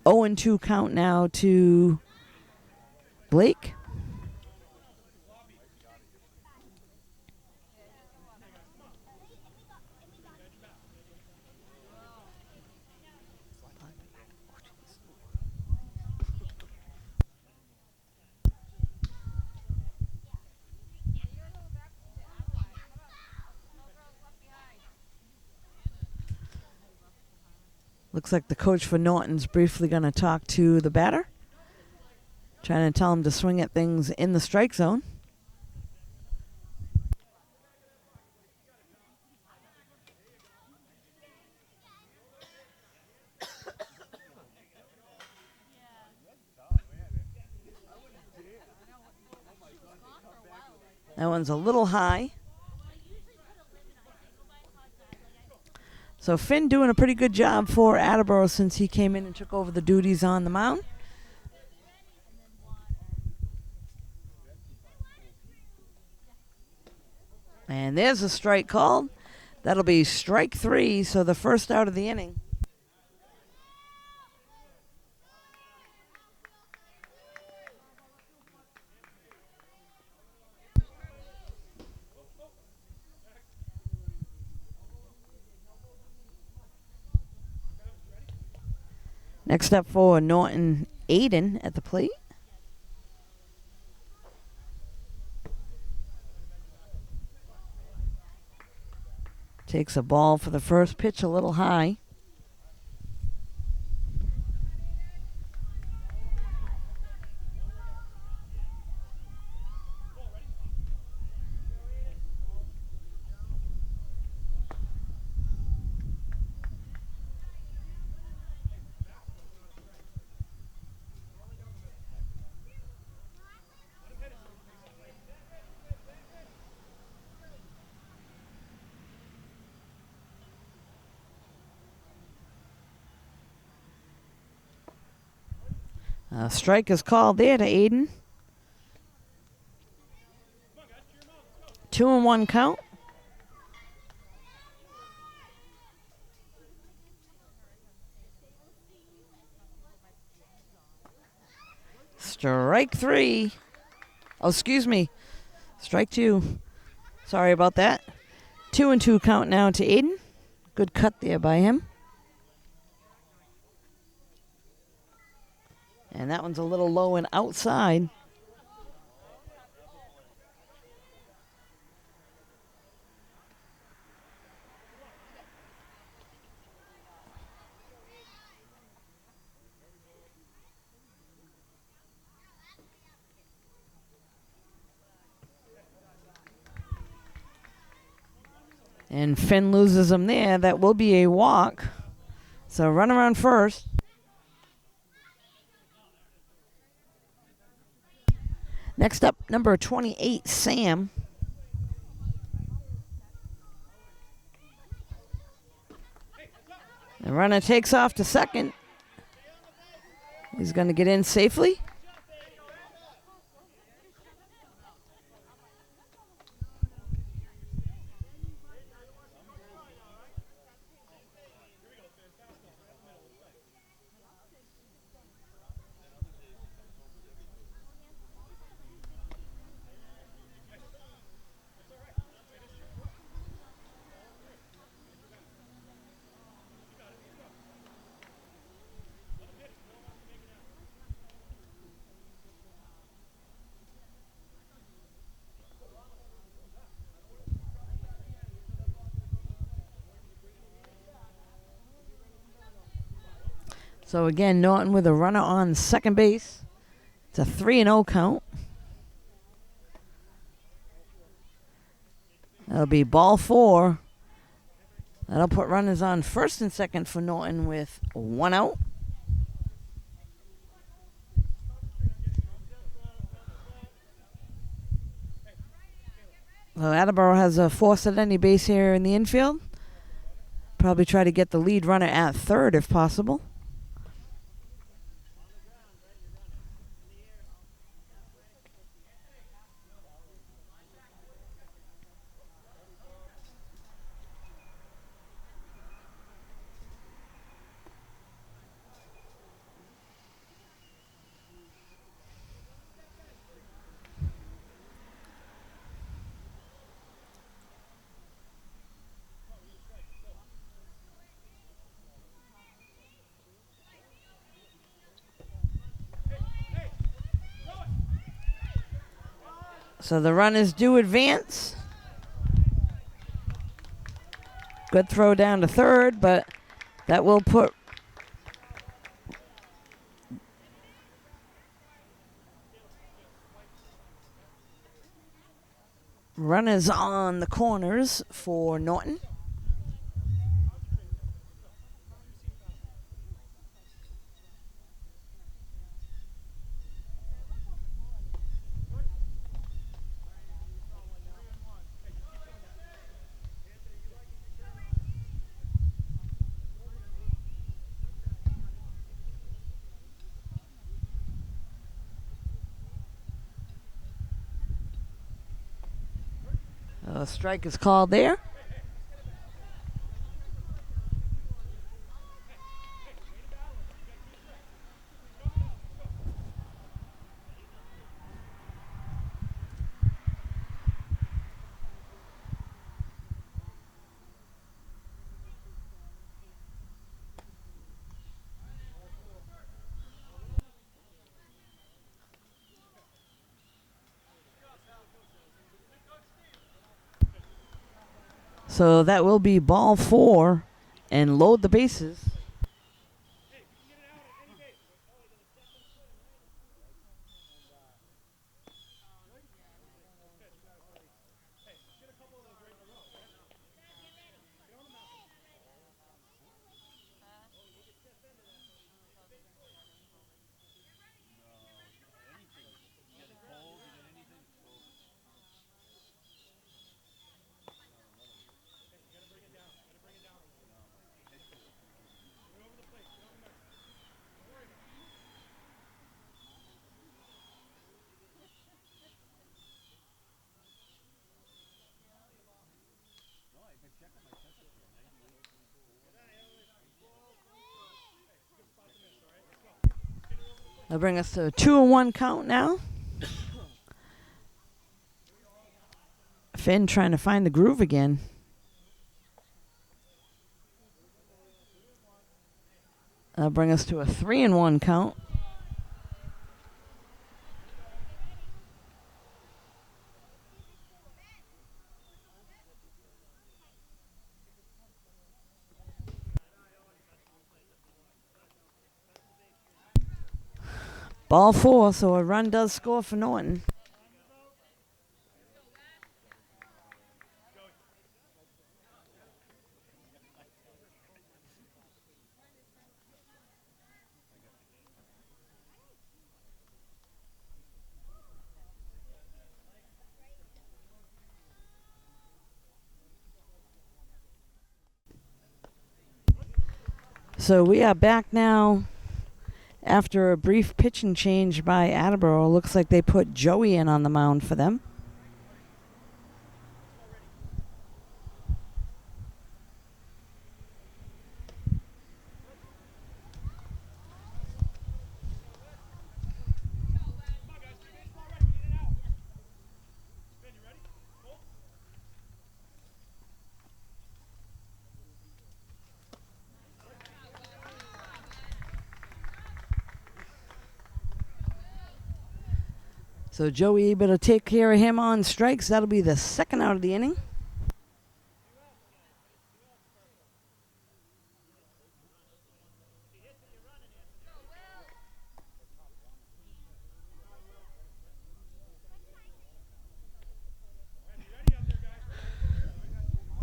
0-2 count now to Blake. Looks like the coach for Norton's briefly going to talk to the batter, trying to tell him to swing at things in the strike zone. That one's a little high. So Finn doing a pretty good job for Attleboro since he came in and took over the duties on the mound. And there's a strike called. That'll be strike 3, so the first out of the inning. Next up for Norton, Aiden at the plate. Takes a ball for the first pitch a little high. A strike is called there to Aiden. 2-1 count. Strike 3. Oh, excuse me. Strike 2. Sorry about that. 2-2 count now to Aiden. Good cut there by him. And that one's a little low and outside. And Finn loses him there. That will be a walk. So run around first. Next up, number 28, Sam. The runner takes off to second. He's going to get in safely. So again, Norton with a runner on second base. It's a 3-0 count. That'll be ball 4. That'll put runners on first and second for Norton with 1 out. So Attleboro has a force at any base here in the infield. Probably try to get the lead runner at third if possible. So the runners do advance. Good throw down to third, but that will put runners on the corners for Norton. A strike is called there. So that will be ball 4 and load the bases. That'll bring us to a 2-1 count now. Finn trying to find the groove again. That'll bring us to a 3-1 count. Ball 4, so a run does score for Norton. So we are back now after a brief pitching change by Attleboro. Looks like they put Joey in on the mound for them. So Joey able to take care of him on strikes. That'll be the second out of the inning.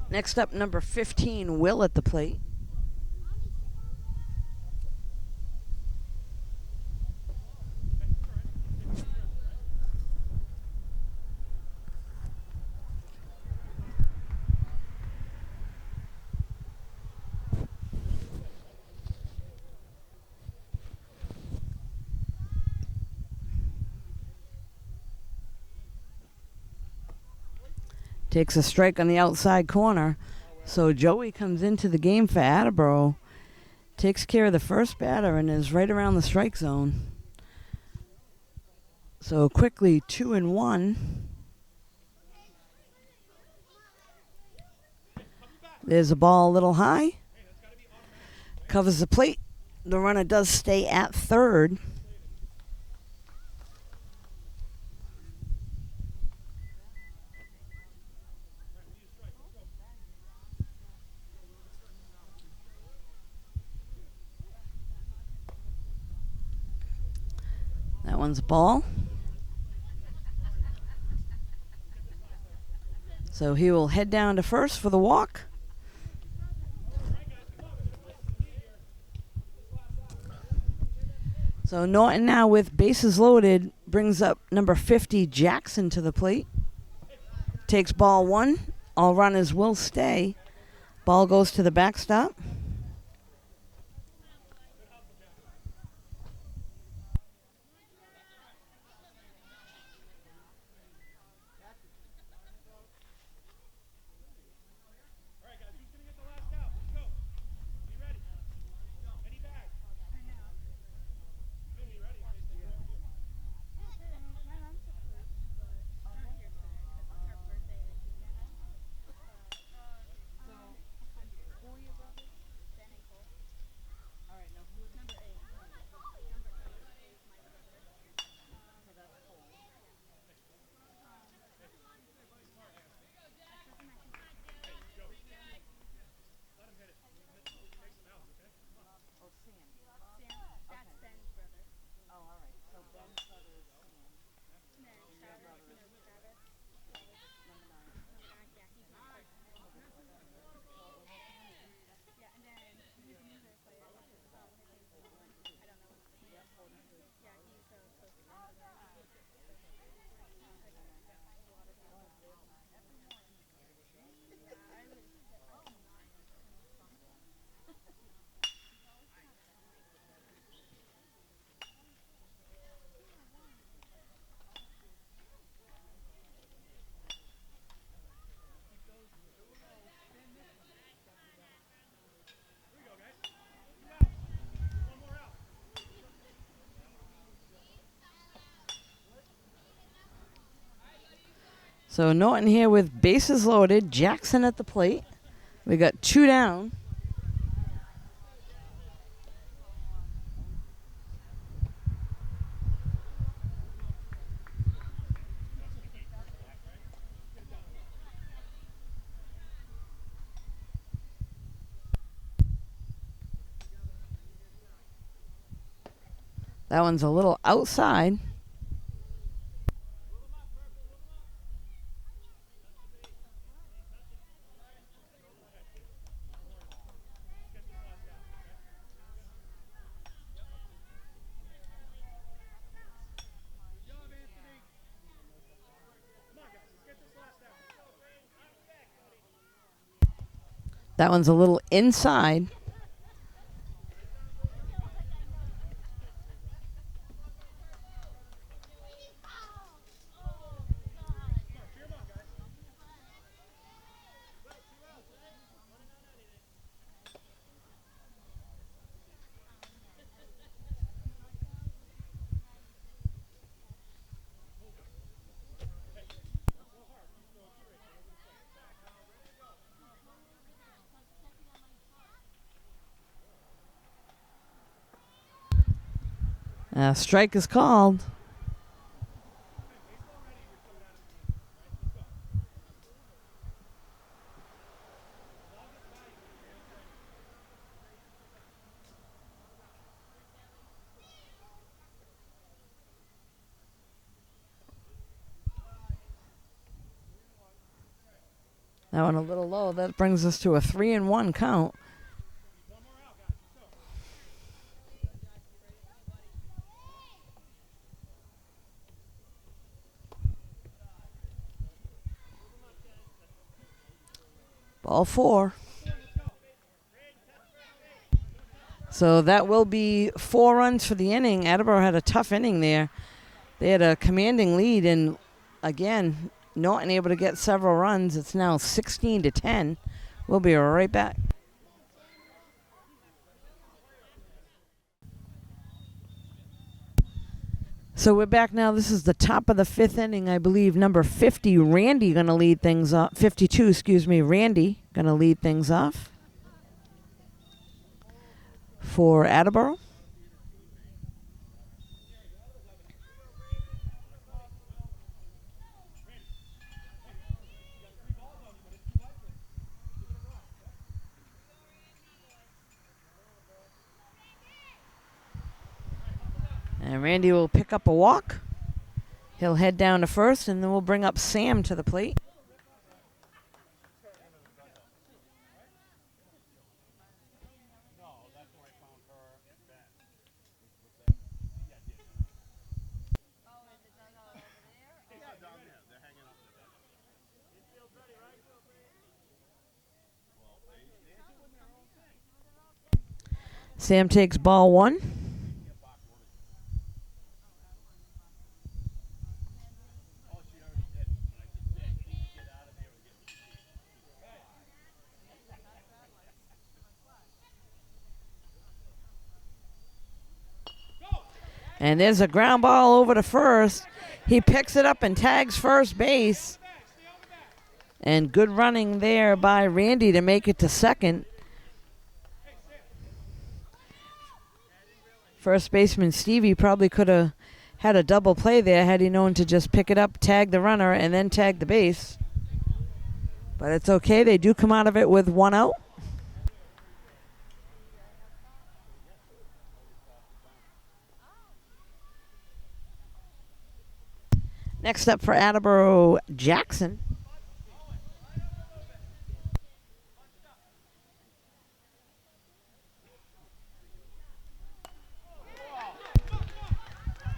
Next up, number 15, Will at the plate. Takes a strike on the outside corner. So Joey comes into the game for Attleboro, takes care of the first batter, and is right around the strike zone. So quickly 2-1. There's a ball a little high. Covers the plate. The runner does stay at third. That one's a ball. So he will head down to first for the walk. So Norton now with bases loaded brings up number 50 Jackson to the plate. Takes ball 1. All runners will stay. Ball goes to the backstop. So Norton here with bases loaded. Jackson at the plate. We got 2 down. That one's a little outside. That one's a little inside. Strike is called. That one a little low. That brings us to a 3-1 count. Ball 4. So that will be 4 runs for the inning. Attleboro had a tough inning there. They had a commanding lead, and again, Norton able to get several runs. It's now 16-10. We'll be right back. So we're back now. This is the top of the 5th inning, I believe. Number 50, Randy, going to lead things off. 52, excuse me, Randy going to lead things off for Attleboro. And Randy will pick up a walk. He'll head down to first, and then we'll bring up Sam to the plate. Sam takes ball 1. And there's a ground ball over to first. He picks it up and tags first base. And good running there by Randy to make it to second. First baseman Stevie probably could have had a double play there had he known to just pick it up, tag the runner, and then tag the base. But it's okay. They do come out of it with 1 out. Next up for Attleboro, Jackson.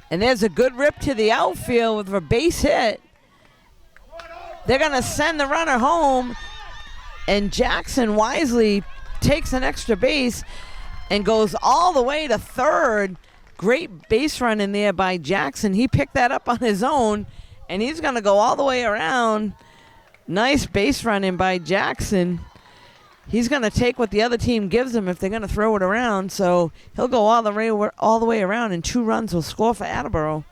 And there's a good rip to the outfield with a base hit. They're going to send the runner home, and Jackson wisely takes an extra base and goes all the way to third. Great base run in there by Jackson. He picked that up on his own, and he's going to go all the way around. Nice base run in by Jackson. He's going to take what the other team gives him if they're going to throw it around. So he'll go all the way around, and 2 runs will score for Attleboro.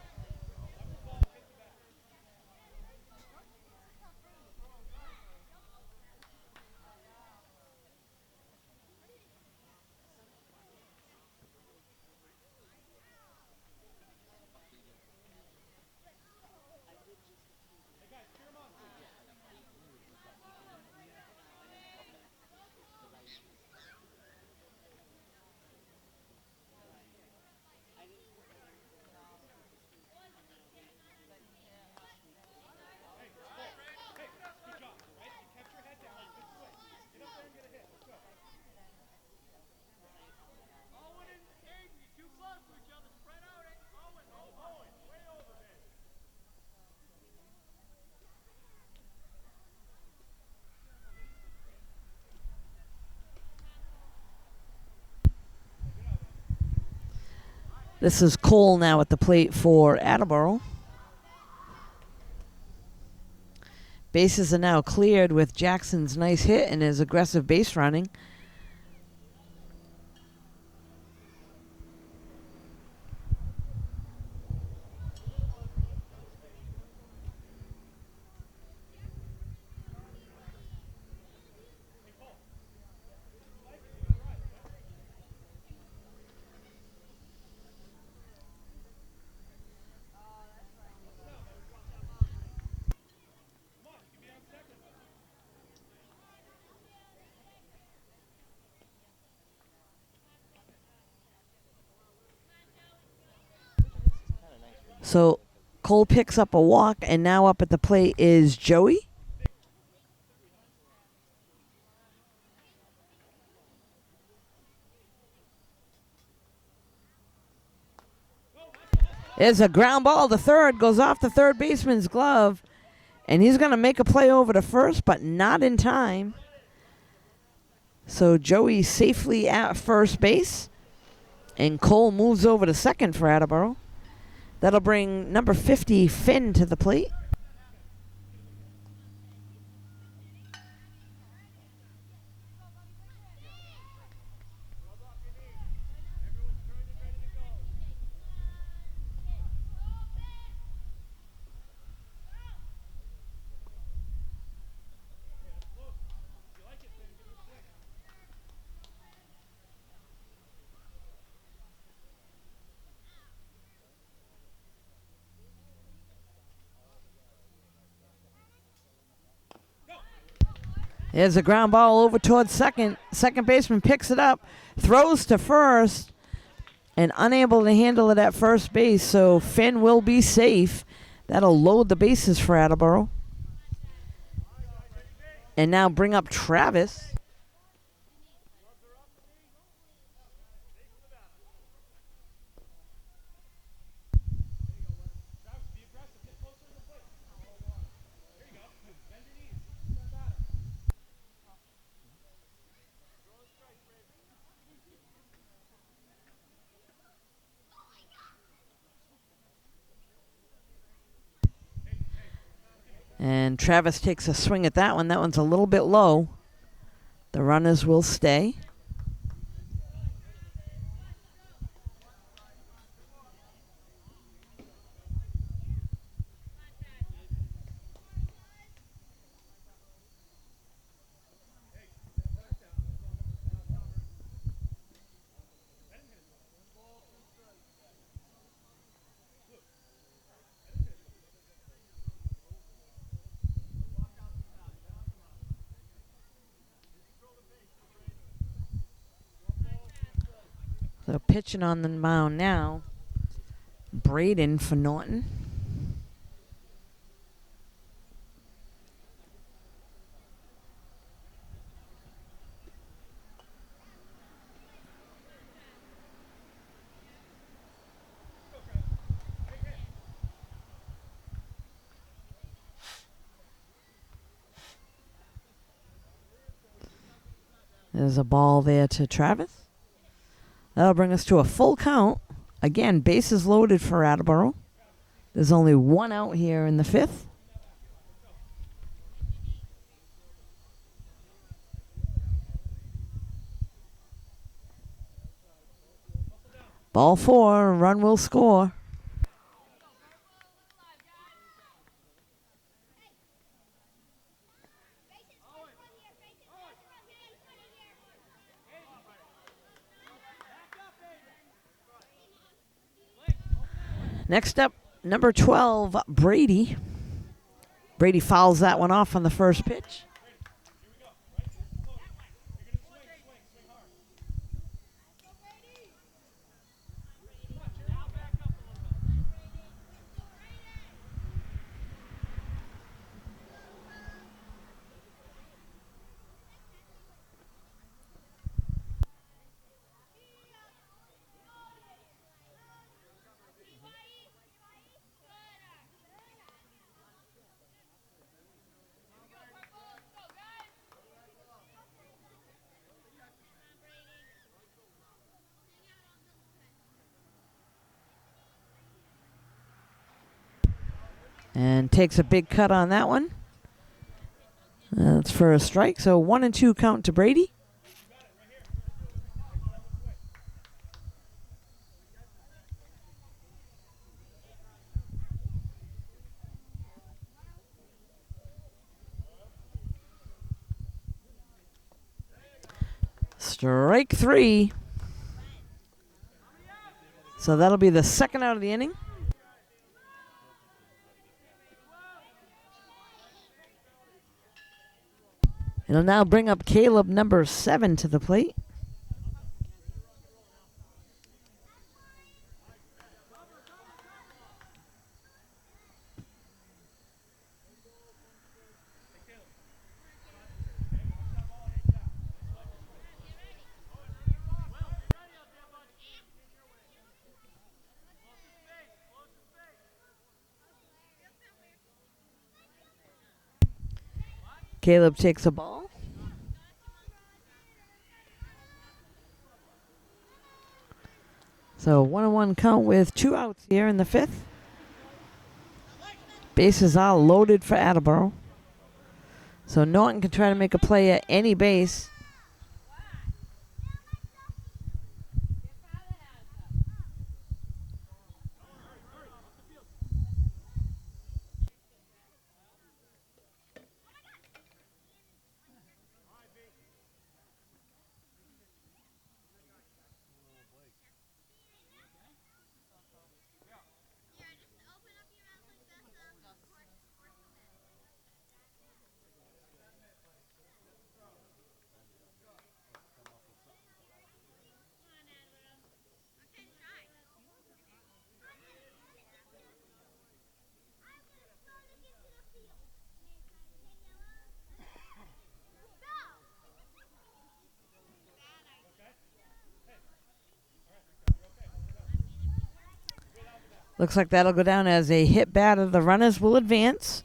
This is Cole now at the plate for Attleboro. Bases are now cleared with Jackson's nice hit and his aggressive base running. So Cole picks up a walk, and now up at the plate is Joey. There's a ground ball to third, goes off the third baseman's glove, and he's going to make a play over to first, but not in time. So Joey safely at first base, and Cole moves over to second for Attleboro. That'll bring number 50, Finn, to the plate. There's a ground ball over towards second. Second baseman picks it up, throws to first, and unable to handle it at first base, so Finn will be safe. That'll load the bases for Attleboro. And now bring up Travis. And Travis takes a swing at that one. That one's a little bit low. The runners will stay. So pitching on the mound now, Braden for Norton. There's a ball there to Travis. That'll bring us to a full count. Again, bases loaded for Attleboro. There's only one out here in the fifth. Ball four, run will score. Next up, number 12, Brady. Brady fouls that one off on the first pitch. And takes a big cut on that one. That's for a strike. So 1-2 count to Brady. Strike 3. So that'll be the second out of the inning. It'll now bring up Caleb, number 7, to the plate. Caleb takes a ball. So 1-1 count with 2 outs here in the 5th. Bases are loaded for Attleboro. So Norton can try to make a play at any base. Looks like that'll go down as a hit batter. The runners will advance.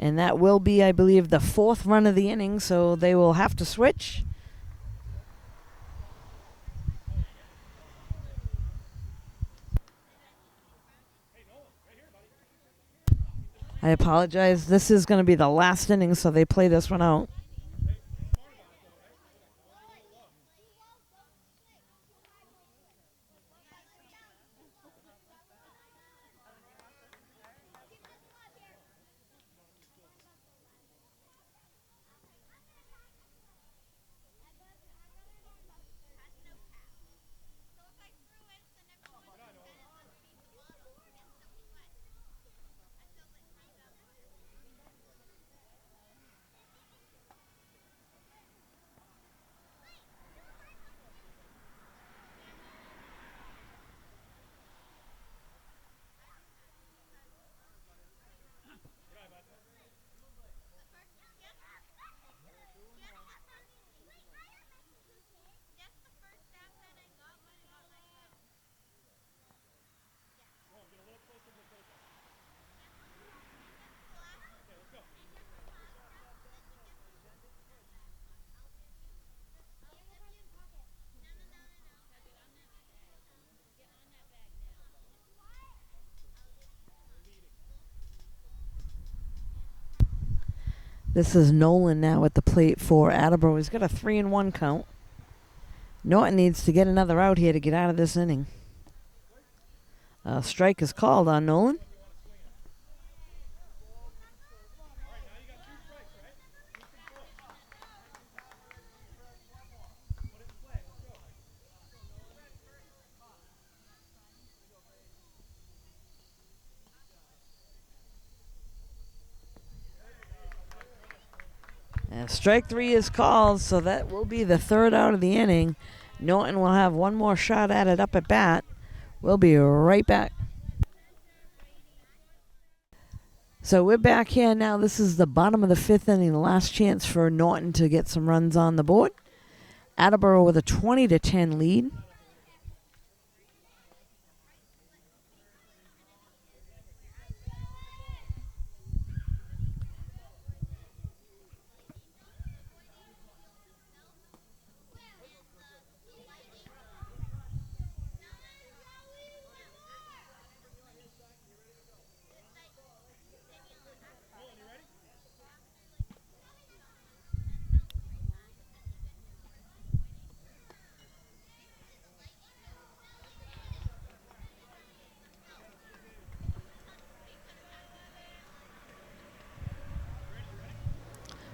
And that will be, I believe, the 4th run of the inning, so they will have to switch. I apologize. This is going to be the last inning, so they play this one out. This is Nolan now at the plate for Attleboro. He's got a 3-1 count. Norton needs to get another out here to get out of this inning. A strike is called on Nolan. And strike 3 is called, so that will be the 3rd out of the inning. Norton will have one more shot at it up at bat. We'll be right back. So we're back here now. This is the bottom of the 5th inning, the last chance for Norton to get some runs on the board. Attleboro with a 20-10 lead.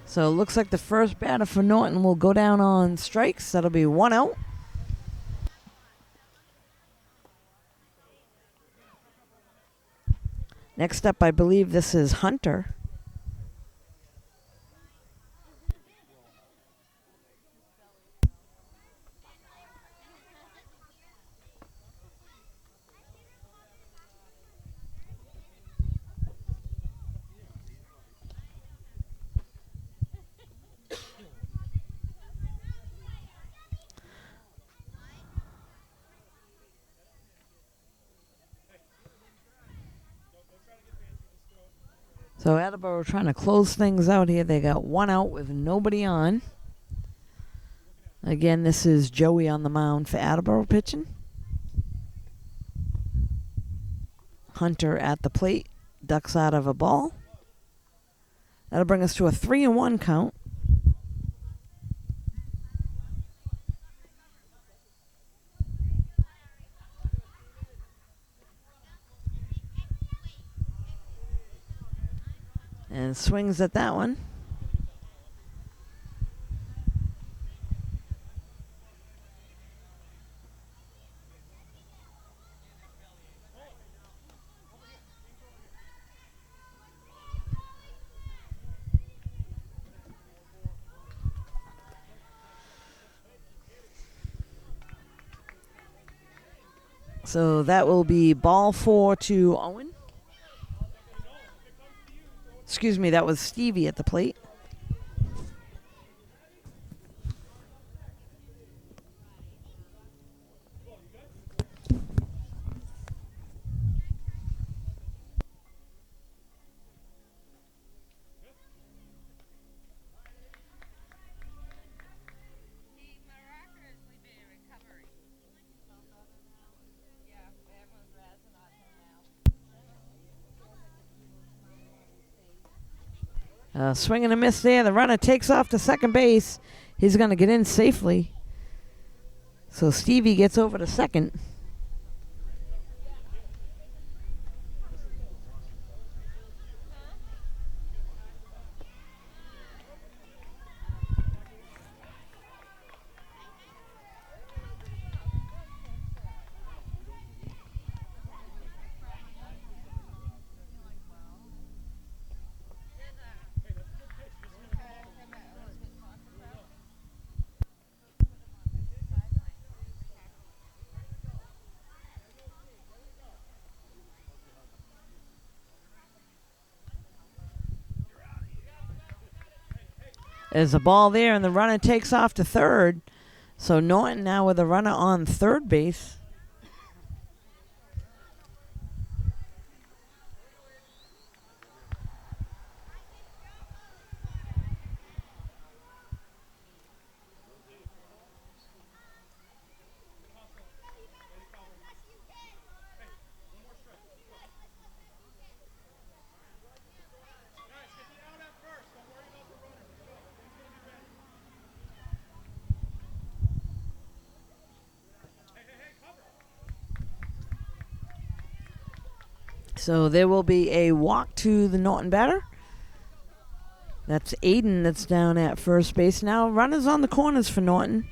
So it looks like the first batter for Norton will go down on strikes. That'll be 1 out. Next up, I believe this is Hunter. So Attleboro trying to close things out here. They got 1 out with nobody on. Again, this is Joey on the mound for Attleboro pitching. Hunter at the plate, ducks out of a ball. That'll bring us to a 3-1 count. And swings at that one. So that will be ball 4 to Owen. Excuse me, that was Stevie at the plate. He miraculously made a recovery. Yeah, everyone's razzing on him now. Swing and a miss there. The runner takes off to second base. He's going to get in safely. So Stevie gets over to second. There's a ball there, and the runner takes off to third. So Norton now with a runner on third base. So there will be a walk to the Norton batter. That's Aiden that's down at first base now. Runners on the corners for Norton.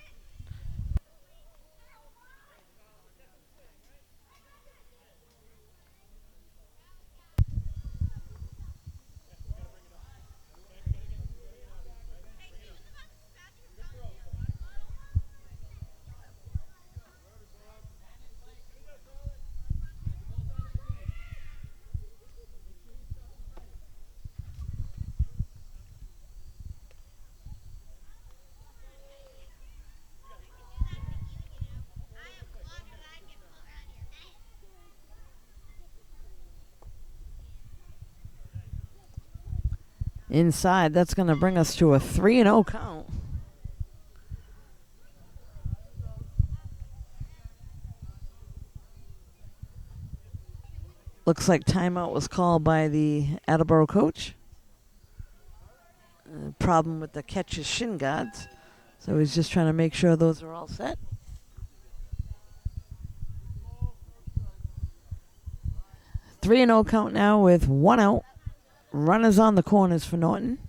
Inside, that's going to bring us to a 3-0 count. Looks like timeout was called by the Attleboro coach. Problem with the catcher's shin guards. So he's just trying to make sure those are all set. Three and 0 count now with 1 out. Runners on the corners for Norton.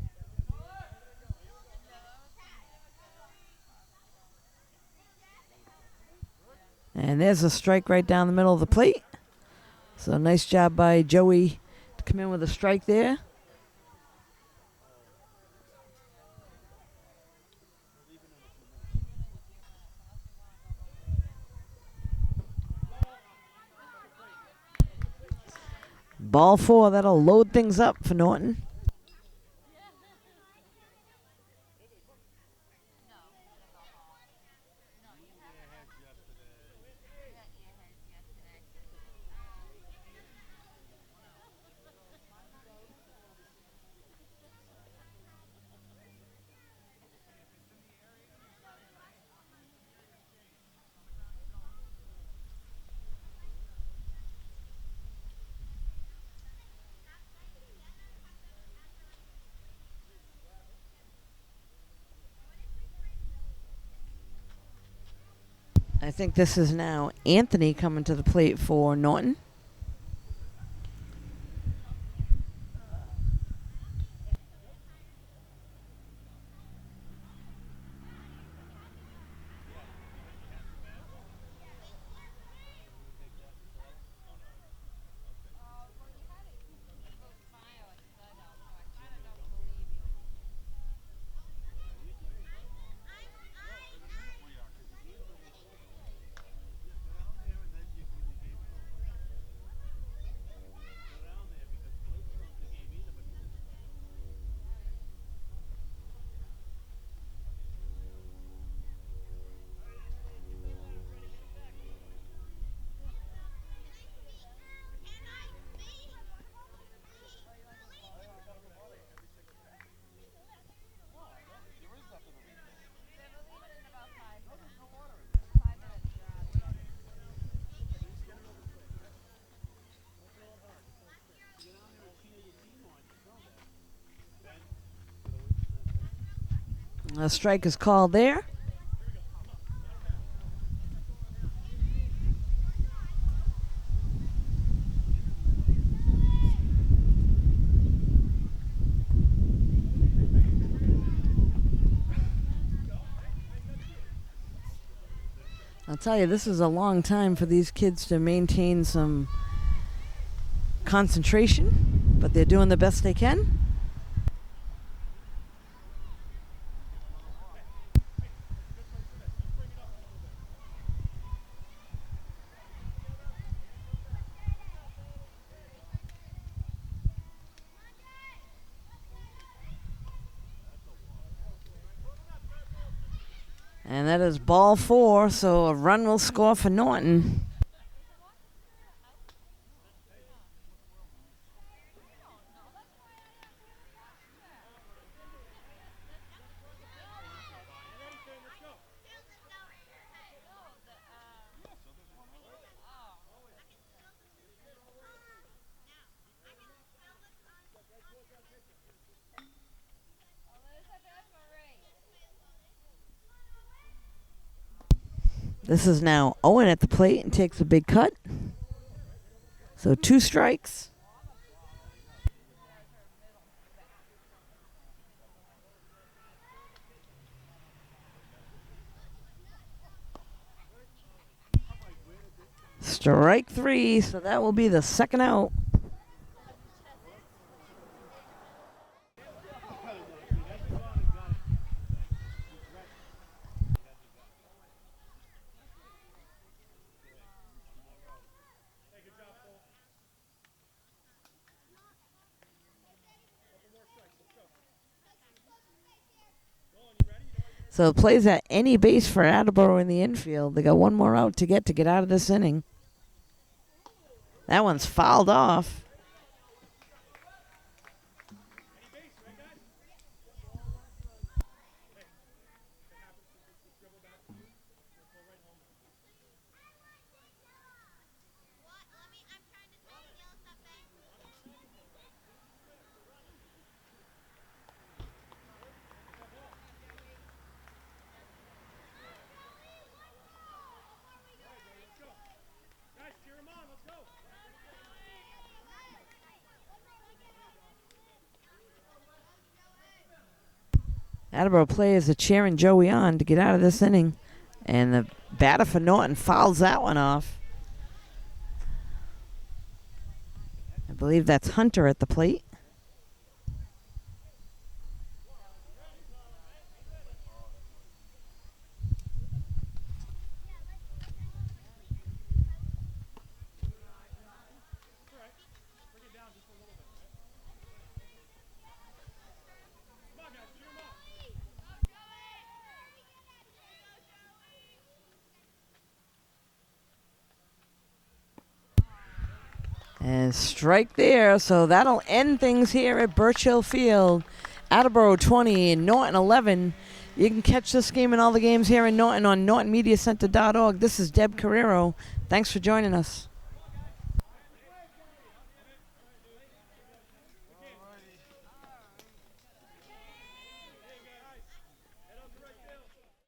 And there's a strike right down the middle of the plate. So nice job by Joey to come in with a strike there. Ball 4, that'll load things up for Norton. I think this is now Anthony coming to the plate for Norton. A strike is called there. I'll tell you, this is a long time for these kids to maintain some concentration, but they're doing the best they can. And that is ball 4, so a run will score for Norton. This is now Owen at the plate and takes a big cut. So 2 strikes. Strike 3, so that will be the second out. So it plays at any base for Attleboro in the infield. They got one more out to get out of this inning. That one's fouled off. Attleboro players are cheering Joey on to get out of this inning. And the Batter for Norton fouls that one off. I believe that's Hunter at the plate. And strike there, so that'll end things here at Birch Hill Field. Attleboro 20, Norton 11. You can catch this game and all the games here in Norton on NortonMediaCenter.org. This is Deb Carrero. Thanks for joining us.